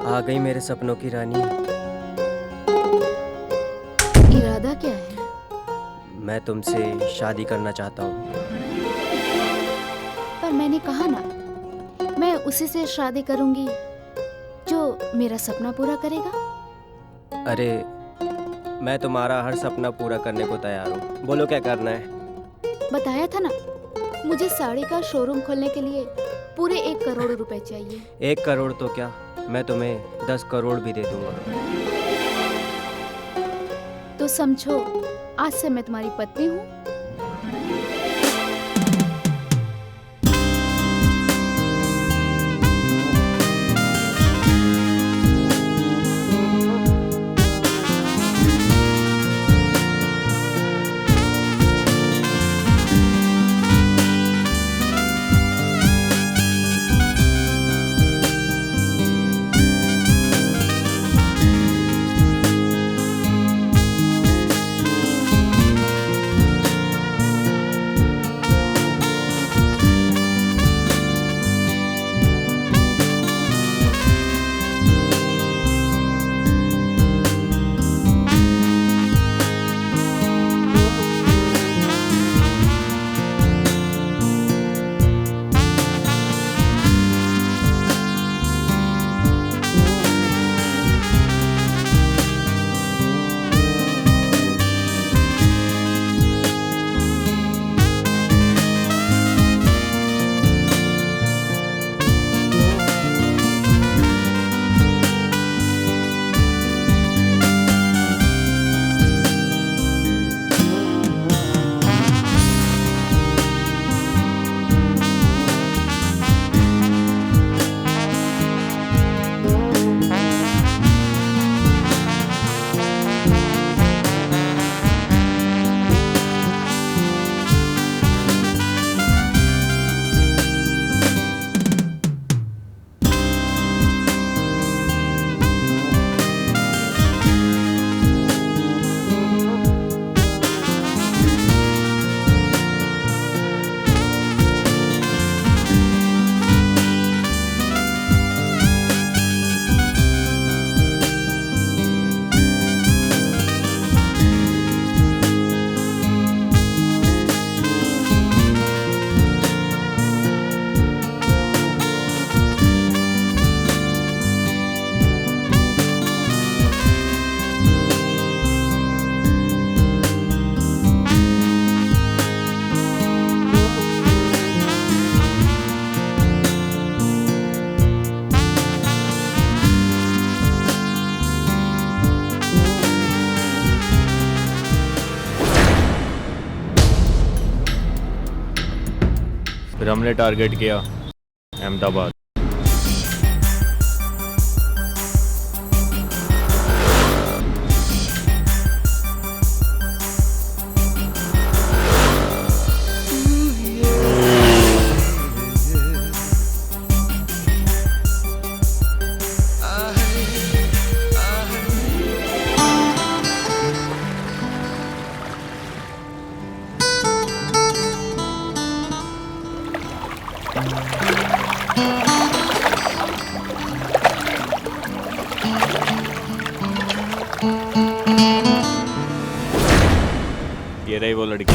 आ गई मेरे सपनों की रानी। इरादा क्या है? मैं तुमसे शादी करना चाहता हूँ। पर मैंने कहा ना, मैं उसी से शादी करूंगी जो मेरा सपना पूरा करेगा। अरे, मैं तुम्हारा हर सपना पूरा करने को तैयार हूँ। बोलो क्या करना है? बताया था ना, मुझे साड़ी का शोरूम खोलने के लिए पूरे 1 करोड़ रुपए चाहिए। 1 करोड़ तो क्या, मैं तुम्हें 10 करोड़ भी दे दूंगा। तो समझो, आज से मैं तुम्हारी पत्नी हूँ। फिर हमने टारगेट किया अहमदाबाद। ये रही वो लड़की।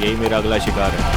यही मेरा अगला शिकार है।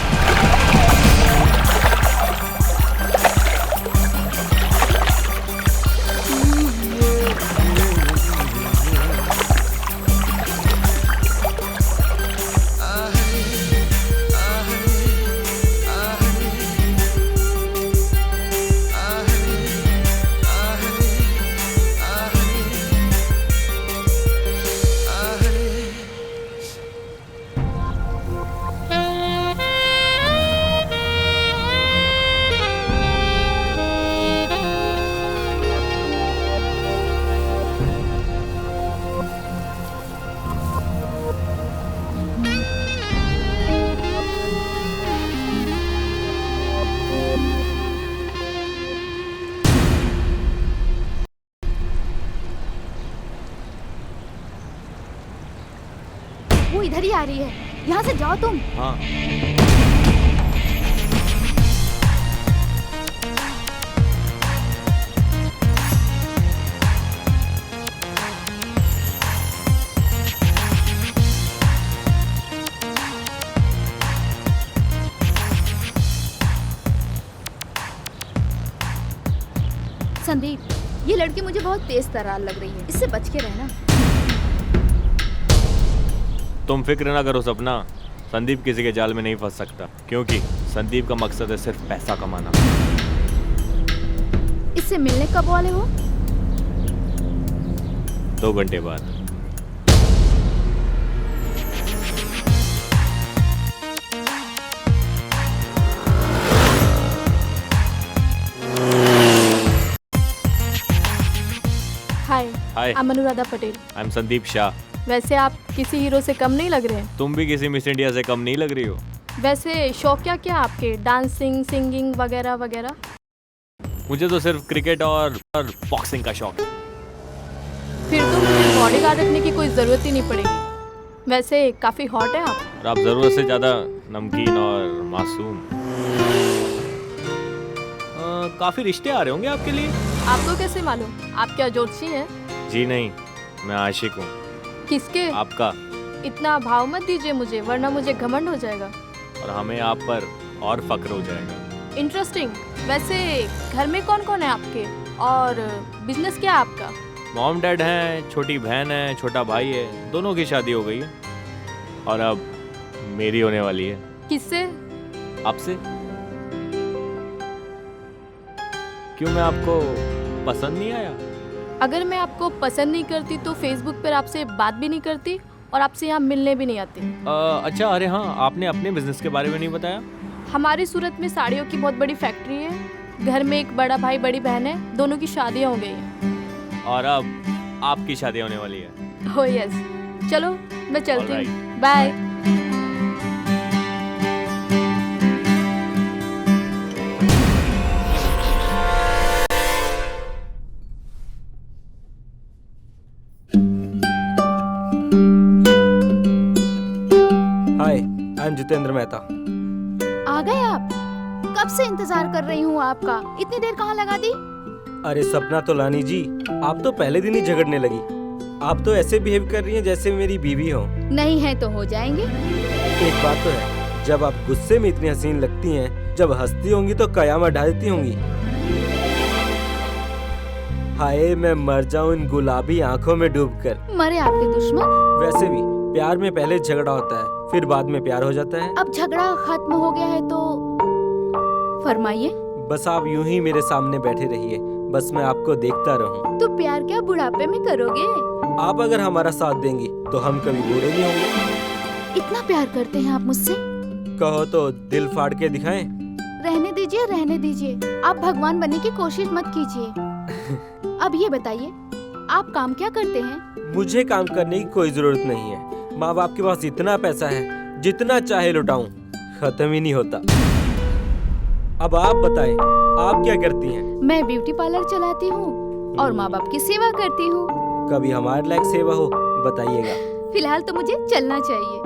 वो इधर ही आ रही है, यहाँ से जाओ तुम। हाँ। संदीप, ये लड़की मुझे बहुत तेज तर्रार लग रही है, इससे बच के रहना। तुम फिक्र ना करो सपना, संदीप किसी के जाल में नहीं फंस सकता, क्योंकि संदीप का मकसद है सिर्फ पैसा कमाना। इससे मिलने कब वाले हो? 2 घंटे बाद। Hi, hi, I am Anuradha Patel. I am Sandeep Shah. वैसे आप किसी हीरो से कम नहीं लग रहे हैं। तुम भी किसी मिस इंडिया से कम नहीं लग रही हो। वैसे शौक क्या आपके, डांसिंग, सिंगिंग वगैरह वगैरह? मुझे तो सिर्फ क्रिकेट और बॉक्सिंग का शौक है। फिर तो मुझे बॉडीगार्ड रखने की कोई ज़रूरत ही नहीं पड़ेगी। वैसे काफ़ी हॉट है आप। और आप ज़रूरत से ज़्यादा नमकीन और मासूम। काफ़ी रिश्ते आ रहे होंगे आपके लिए। आपको कैसे मालूम? आप क्या ज्योतिषी हैं? जी नहीं, मैं आशिक हूँ। किसके? आपका। इतना भाव मत दीजिए मुझे, वरना मुझे घमंड हो जाएगा। और हमें आप पर और फक्र हो जाएगा। इंटरेस्टिंग। वैसे घर में कौन कौन है आपके, और बिजनेस क्या है आपका? मॉम डैड हैं, छोटी बहन है, छोटा भाई है, दोनों की शादी हो गई है और अब मेरी होने वाली है। किससे? आपसे। क्यों, मैं आपको पसंद नहीं आया? अगर मैं आपको पसंद नहीं करती तो फेसबुक पर आपसे बात भी नहीं करती और आपसे यहाँ मिलने भी नहीं आती। अच्छा, अरे हाँ, आपने अपने बिजनेस के बारे में नहीं बताया। हमारी सूरत में साड़ियों की बहुत बड़ी फैक्ट्री है। घर में एक बड़ा भाई बड़ी बहन है, दोनों की शादियाँ हो गई हैं। और अब आपकी शादी होने वाली है। ओह यस, चलो मैं चलती हूँ। Bye. Hi, I am Jitendra Mehta. आ गए आप? कब से इंतजार कर रही हूँ आपका। इतनी देर कहाँ लगा दी? अरे सपना तोलानी जी, आप तो पहले दिन ही झगड़ने लगी। आप तो ऐसे बिहेव कर रही हैं जैसे मेरी बीवी हो। नहीं है तो हो जाएंगे। एक बात तो है, जब आप गुस्से में इतनी हसीन लगती हैं, जब हंसती होंगी तो कयामत ढा देती होंगी। हाय, मैं मर जाऊं इन गुलाबी आंखों में डूबकर। मरे आपके दुश्मन। वैसे भी प्यार में पहले झगड़ा होता है, फिर बाद में प्यार हो जाता है। अब झगड़ा खत्म हो गया है तो फरमाइए। बस आप यूं ही मेरे सामने बैठे रहिए, बस मैं आपको देखता रहूं। तो प्यार क्या बुढ़ापे में करोगे? आप अगर हमारा साथ देंगी तो हम कभी बूढ़े नहीं होंगे। इतना प्यार करते हैं आप मुझसे? कहो तो दिल फाड़ के दिखाएं। रहने दीजिए, रहने दीजिए। आप भगवान बनने की कोशिश मत कीजिए। अब ये बताइए, आप काम क्या करते हैं? मुझे काम करने की कोई जरूरत नहीं है। माँ बाप के पास इतना पैसा है, जितना चाहे लुटाऊं, खत्म ही नहीं होता। अब आप बताएं, आप क्या करती हैं? मैं ब्यूटी पार्लर चलाती हूँ और माँ बाप की सेवा करती हूँ। कभी हमारे लायक सेवा हो बताइएगा। फिलहाल तो मुझे चलना चाहिए।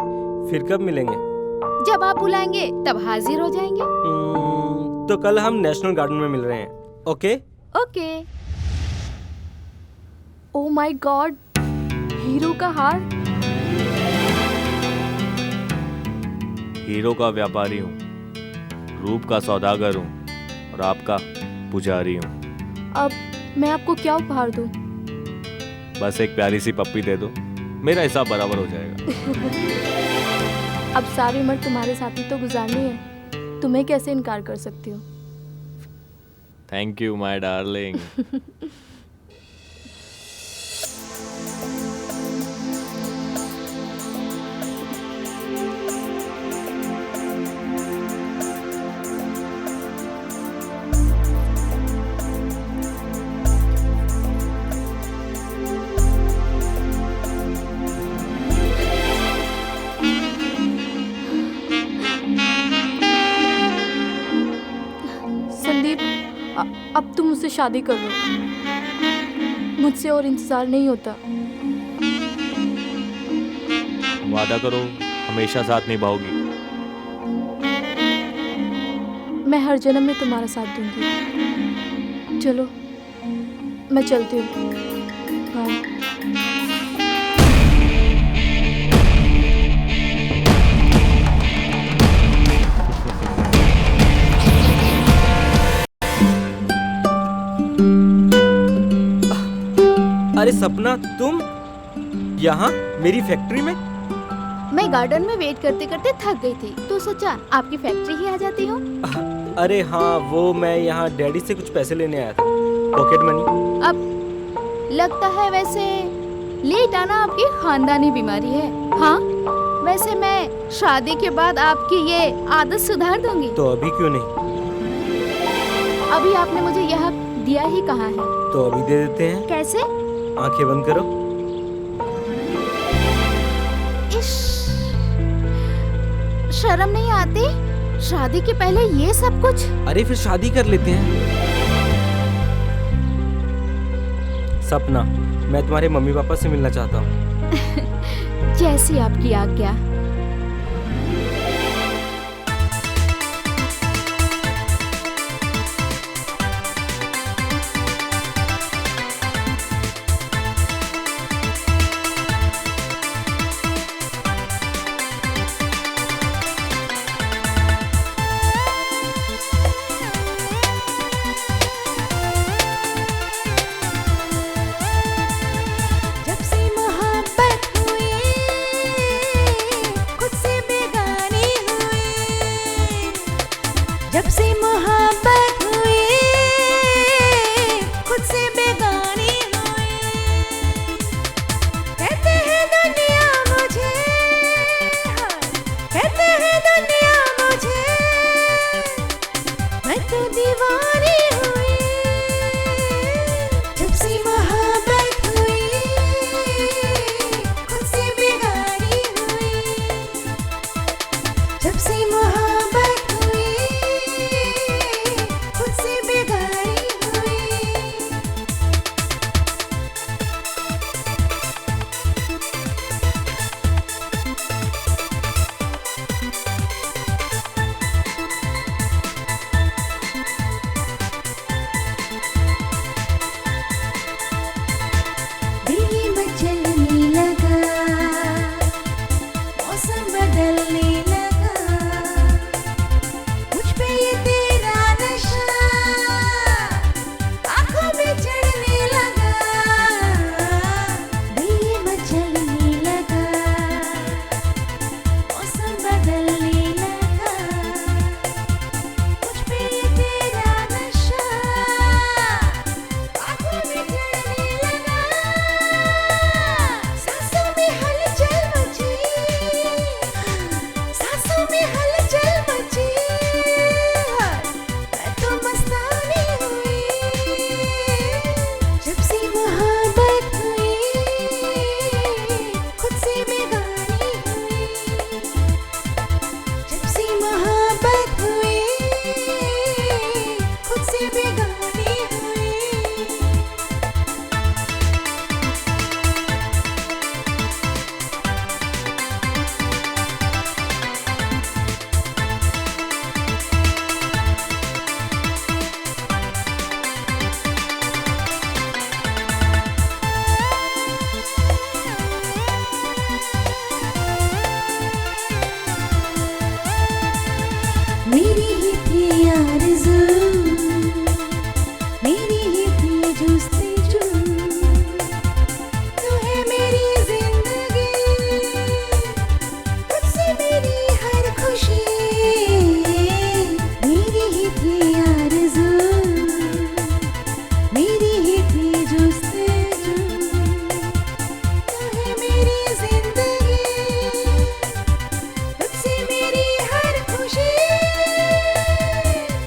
फिर कब मिलेंगे? जब आप बुलाएंगे तब हाजिर हो जाएंगे। तो कल हम नेशनल गार्डन में मिल रहे हैं। Okay? Okay. Oh my God, hero का हार। हीरो का व्यापारी हूँ, रूप का सौदागर हूँ और आपका पुजारी हूँ। अब मैं आपको क्या उपहार दूँ? बस एक प्यारी सी पप्पी दे दो, मेरा हिसाब बराबर हो जाएगा। अब सारी उम्र तुम्हारे साथ ही तो गुजारनी है, तुम्हें कैसे इनकार कर सकती हूँ? Thank you my darling. Sandeep, अब तुम मुझसे शादी कर लो, मुझसे और इंतजार नहीं होता। वादा करो हमेशा साथ निभाओगी। मैं हर जन्म में तुम्हारा साथ दूंगी। चलो मैं चलती हूँ। बाय। अरे सपना, तुम यहाँ मेरी फैक्ट्री में? मैं गार्डन में वेट करते करते थक गई थी, तो सोचा आपकी फैक्ट्री ही आ जाती हूँ। अरे हाँ, वो मैं यहाँ डैडी से कुछ पैसे लेने आया था, पॉकेट मनी। अब लगता है वैसे लेट आना आपकी खानदानी बीमारी है। हाँ, वैसे मैं शादी के बाद आपकी ये आदत सुधार दूंगी। तो अभी क्यों नहीं? अभी आपने मुझे यह दिया ही कहाँ है? तो अभी दे देते हैं। कैसे? आंखें बंद करो। इश, शर्म नहीं आती? शादी के पहले ये सब कुछ? अरे फिर शादी कर लेते हैं। सपना, मैं तुम्हारे मम्मी पापा से मिलना चाहता हूँ। जैसी आपकी आज्ञा। जब से मोहब्बत हुई, खुद से बेगानी हुई। जब से मोहब्बत हुई, खुद से बेगानी हुई। कहते हैं दुनिया मुझे, कहते हैं दुनिया मुझे, मैं तो दीवानी हुई। जब से मोहब्बत हुई, खुद से बेगानी हुई। जब से मोहब्बत हुई, खुद से बेगानी हुई। दिल मचलने लगा, मौसम बदलने लगा। मुझ पे ये तेरा नशा आँखों में चढ़ने लगा। दिल मचलने लगा, मौसम बदलने लगा। मुझ पे ये तेरा नशा आँखों में चढ़ने लगा। सांसों में हलचल मची, सांसों में हलचल मची। मैं तो मस्तानी हुई। जब से मोहब्बत हुई, खुद से बेगानी हुई। जब से मोहब्बत हुई, मेरी ही थी आरज़ू, मेरी ही थी जुस्तजू, तू है मेरी जिंदगी, तुझसे मेरी हर खुशी, मेरी ही थी आरज़ू, मेरी ही थी जुस्तजू, तू है मेरी जिंदगी, तुझसे मेरी हर खुशी,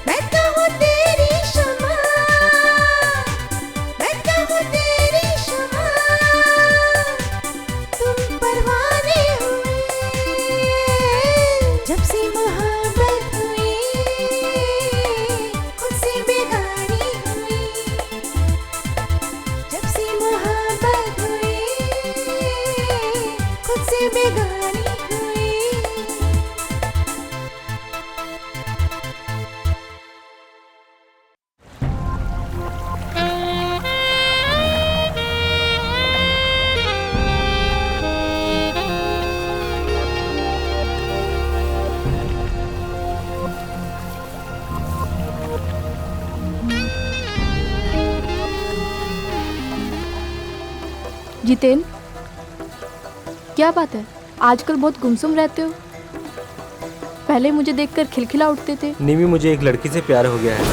मैं तो हूँ तेरी शमा, मैं तो हूँ तेरी शमा, तुम परवाने हुए, जब से मोहब्बत हुई, खुद से बेगानी हुई, जब से मोहब्बत हुई, खुद से बेगानी हुई। जितेन, क्या बात है? आजकल बहुत गुमसुम रहते हो। पहले मुझे देखकर खिलखिला उठते थे। निमी, मुझे एक लड़की से प्यार हो गया है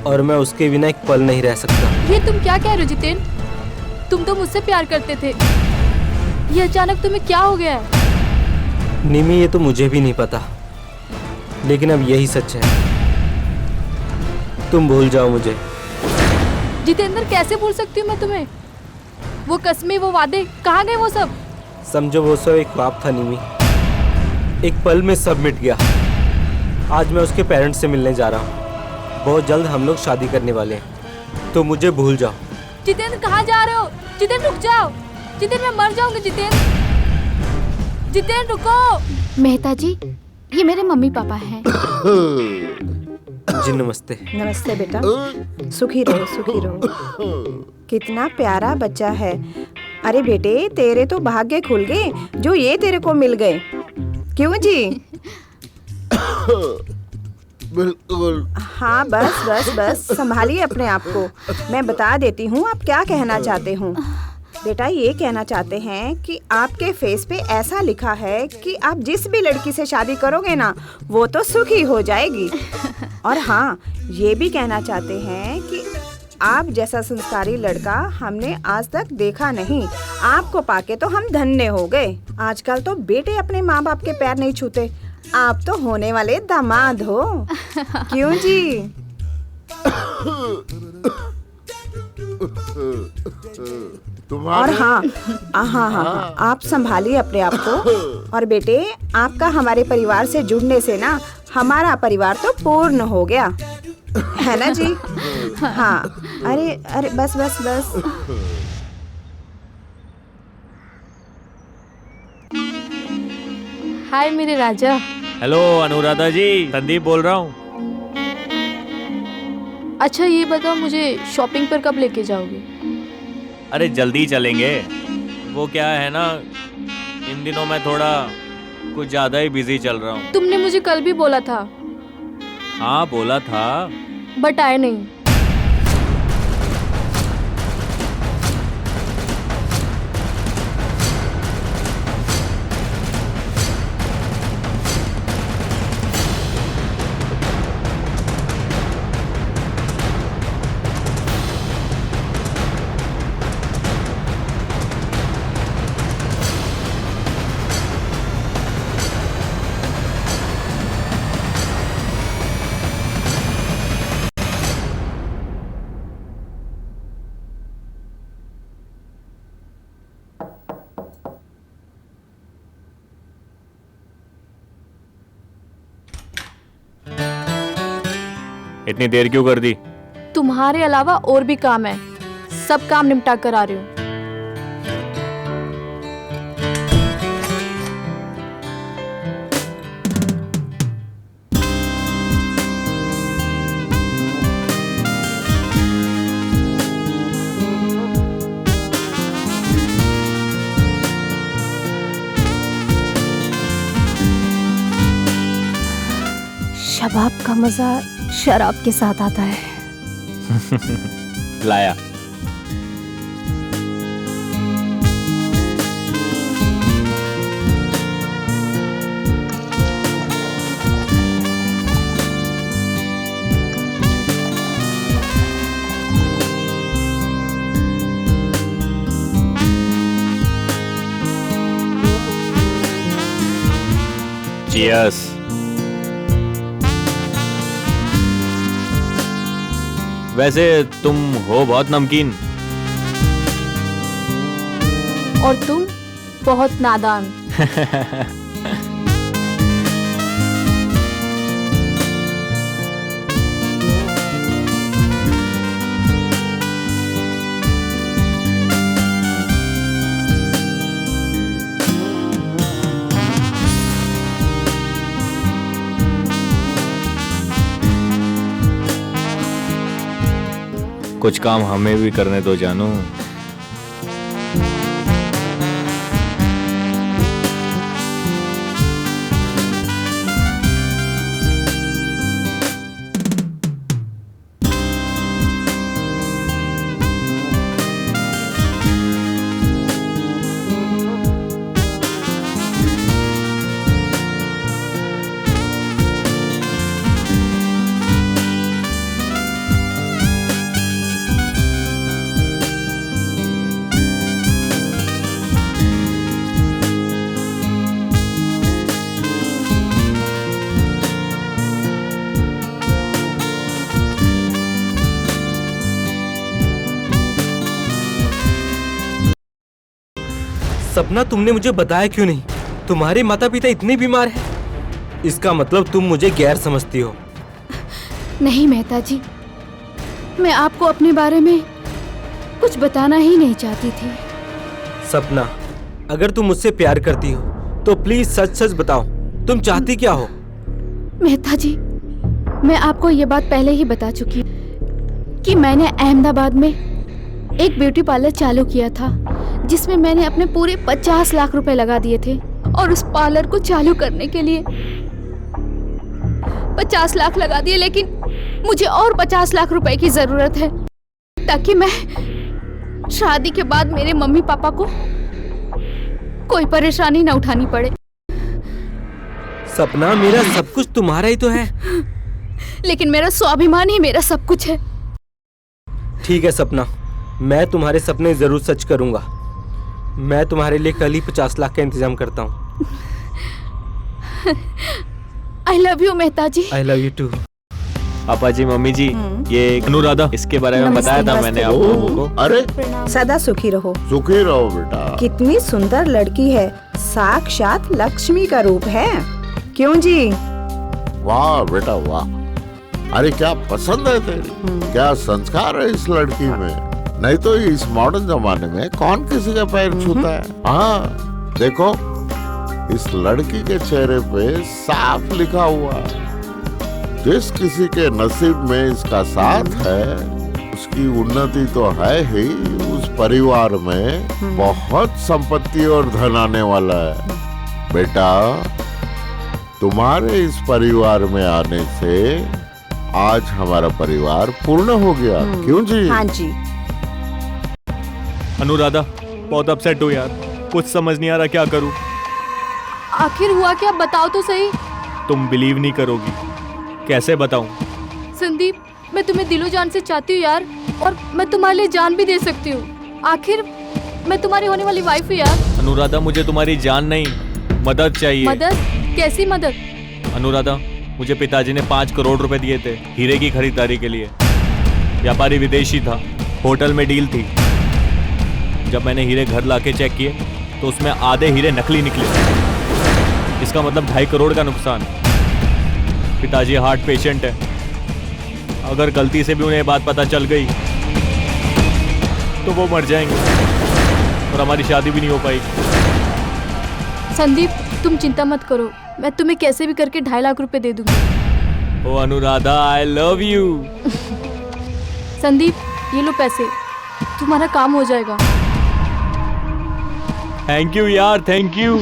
और मैं उसके बिना एक पल नहीं रह सकता। ये तुम क्या कह रहे हो जितेन? तुम तो मुझसे प्यार करते थे, ये अचानक तुम्हें क्या हो गया है? निमी, ये तो मुझे भी नहीं पता, लेकिन अब यही सच है। तुम भूल जाओ मुझे। जितेंद्र, कैसे भूल सकती हूँ मैं तुम्हें? वो कस्में, वो वादे, कहाँ गए वो सब? समझो, वो सब एक ख्वाब था निमी, एक पल में सब मिट गया। आज मैं उसके पेरेंट्स से मिलने जा रहा हूँ। बहुत जल्द हम लोग शादी करने वाले हैं, तो मुझे भूल जाओ। जितेंद्र, कहाँ जा रहे हो? जितेंद्र, रुक जाओ। जितेंद्र, मैं मर जाऊंगी। जितेंद्र, जितेंद्र, रुको। मेहता जी, ये मेरे मम्मी पापा हैं। जी नमस्ते। नमस्ते बेटा, सुखी रहो सुखी रहो। कितना प्यारा बच्चा है। अरे बेटे, तेरे तो भाग्य खुल गए जो ये तेरे को मिल गए। क्यों जी? बिल्कुल। हाँ, बस बस बस, संभालिए अपने आप को। मैं बता देती हूँ आप क्या कहना चाहते हूँ। बेटा, ये कहना चाहते हैं कि आपके फेस पे ऐसा लिखा है कि आप जिस भी लड़की से शादी करोगे ना, वो तो सुखी हो जाएगी। और हाँ, ये भी कहना चाहते हैं कि आप जैसा संस्कारी लड़का हमने आज तक देखा नहीं। आपको पाके तो हम धन्य हो गए। आजकल तो बेटे अपने माँ बाप के पैर नहीं छूते, आप तो होने वाले दामाद हो। क्यों जी? और हाँ हाँ हाँ, आप संभालिए अपने आप को। और बेटे, आपका हमारे परिवार से जुड़ने से ना हमारा परिवार तो पूर्ण हो गया है ना जी? हाँ, अरे अरे, बस बस बस। हाय मेरे राजा। हेलो अनुराधा जी, संदीप बोल रहा हूँ। अच्छा, ये बताओ, मुझे शॉपिंग पर कब लेके जाओगे? अरे जल्दी चलेंगे। वो क्या है ना, इन दिनों मैं थोड़ा कुछ ज़्यादा ही बिजी चल रहा हूँ। तुमने मुझे कल भी बोला था। हाँ बोला था, बट आए नहीं। इतनी देर क्यों कर दी? तुम्हारे अलावा और भी काम है, सब काम निपटा कर आ रही हूँ। शबाब का मजा शराब के साथ आता है। लाया। Cheers. वैसे तुम हो बहुत नमकीन। और तुम बहुत नादान। कुछ काम हमें भी करने दो जानू। सपना, तुमने मुझे बताया क्यों नहीं? तुम्हारे माता पिता इतने बीमार हैं। इसका मतलब तुम मुझे गैर समझती हो। नहीं मेहता जी, मैं आपको अपने बारे में कुछ बताना ही नहीं चाहती थी। सपना, अगर तुम मुझसे प्यार करती हो तो प्लीज सच सच बताओ, तुम चाहती क्या हो? मेहता जी, मैं आपको ये बात पहले ही बता चुकी कि मैंने अहमदाबाद में एक ब्यूटी पार्लर चालू किया था, जिसमें मैंने अपने पूरे 50 लाख रुपए लगा दिए थे। और उस पार्लर को चालू करने के लिए 50 लाख लगा दिए, लेकिन मुझे और 50 लाख रुपए की जरूरत है, ताकि मैं शादी के बाद मेरे मम्मी पापा को कोई परेशानी न उठानी पड़े। सपना, मेरा सब कुछ तुम्हारा ही तो है। लेकिन मेरा स्वाभिमान ही मेरा सब कुछ है। ठीक है सपना, मैं तुम्हारे सपने जरूर सच करूंगा। मैं तुम्हारे लिए कल ही 50 लाख का इंतजाम करता हूँ। I love you Mehta ji. I love you too. Papa जी, मम्मी जी, ये अनुराधा, इसके बारे में बताया था मैंने आप लोगों को। अरे सदा सुखी रहो। सुखी रहो बेटा। कितनी सुंदर लड़की है, साक्षात लक्ष्मी का रूप है। क्यों जी? वाह बेटा वाह। अरे क्या पसंद है तेरी, क्या संस्कार है इस लड़की में। नहीं तो इस मॉडर्न जमाने में कौन किसी का पैर छूता है। हाँ देखो, इस लड़की के चेहरे पे साफ लिखा हुआ है, जिस किसी के नसीब में इसका साथ है उसकी उन्नति तो है ही, उस परिवार में बहुत संपत्ति और धन आने वाला है। बेटा, तुम्हारे इस परिवार में आने से आज हमारा परिवार पूर्ण हो गया। क्यों जी? हाँ जी। अनुराधा, बहुत अपसेट हो यार, कुछ समझ नहीं आ रहा क्या करूं। आखिर हुआ क्या, बताओ तो सही। तुम बिलीव नहीं करोगी, कैसे बताऊं? संदीप, मैं तुम्हें दिलो जान से चाहती हूँ यार, और मैं तुम्हारे लिए जान भी दे सकती हूँ। आखिर मैं तुम्हारी होने वाली वाइफ हूँ यार। अनुराधा, मुझे तुम्हारी जान नहीं, मदद चाहिए। मदद? कैसी मदद? अनुराधा, मुझे पिताजी ने 5 करोड़ रुपए दिए थे हीरे की खरीदारी के लिए। व्यापारी विदेशी था, होटल में डील थी। जब मैंने हीरे घर लाके चेक किए तो उसमें आधे हीरे नकली निकले। इसका मतलब 2.5 करोड़ का नुकसान। पिताजी हार्ट पेशेंट है, अगर गलती से भी उन्हें बात पता चल गई तो वो मर जाएंगे और हमारी शादी भी नहीं हो पाएगी। संदीप, तुम चिंता मत करो, मैं तुम्हें कैसे भी करके 2.5 लाख रुपए दे दूंगी। Oh Anuradha, I love you. Sandeep, ये लो पैसे, तुम्हारा काम हो जाएगा। थैंक यू यार, थैंक यू।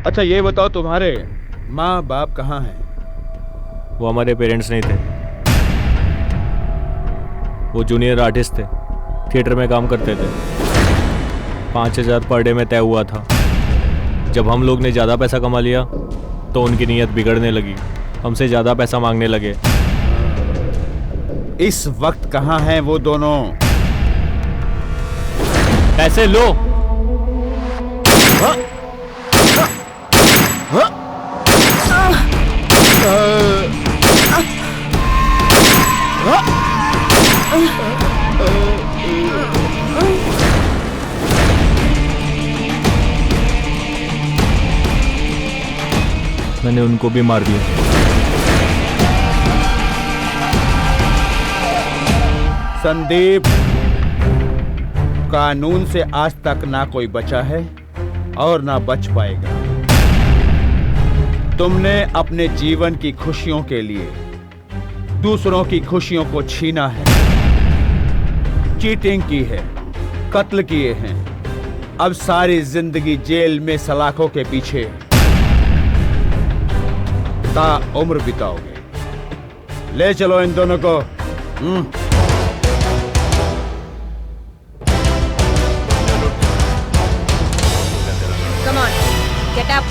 अच्छा ये बताओ, तुम्हारे माँ बाप कहाँ हैं? वो हमारे पेरेंट्स नहीं थे, वो जूनियर आर्टिस्ट थे, थिएटर में काम करते थे। 5,000 पर डे में तय हुआ था। जब हम लोग ने ज़्यादा पैसा कमा लिया तो उनकी नीयत बिगड़ने लगी, हमसे ज़्यादा पैसा मांगने लगे। इस वक्त कहाँ हैं वो दोनों? पैसे लो। मैंने उनको भी मार दिया। संदीप, कानून से आज तक ना कोई बचा है और ना बच पाएगा। तुमने अपने जीवन की खुशियों के लिए दूसरों की खुशियों को छीना है, चीटिंग की है, कत्ल किए हैं। अब सारी जिंदगी जेल में सलाखों के पीछे ता उम्र बिताओगे। ले चलो इन दोनों को। Come on, get up.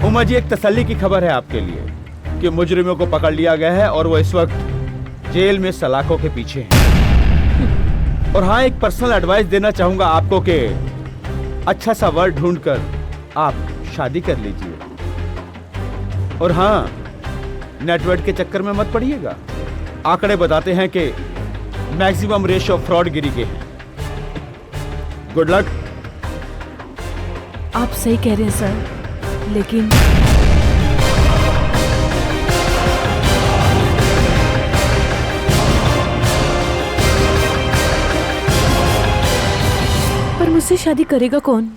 Uma ji, एक तसल्ली की खबर है आपके लिए कि मुजरिमों को पकड़ लिया गया है और वो इस वक्त जेल में सलाखों के पीछे हैं। और हाँ, एक पर्सनल एडवाइस देना चाहूंगा आपको कि अच्छा सा वर्ड ढूंढकर आप शादी कर लीजिए। और हाँ, नेटवर्क के चक्कर में मत पड़िएगा। आंकड़े बताते हैं कि मैक्सिमम रेशियो फ्रॉडगिरी के हैं। Good luck. आप सही कह रहे हैं सर, लेकिन पर मुझसे शादी करेगा कौन?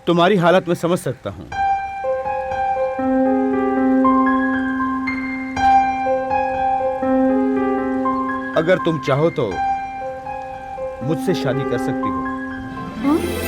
तुम्हारी हालत मैं समझ सकता हूं। अगर तुम चाहो तो मुझसे शादी कर सकती हो। हाँ?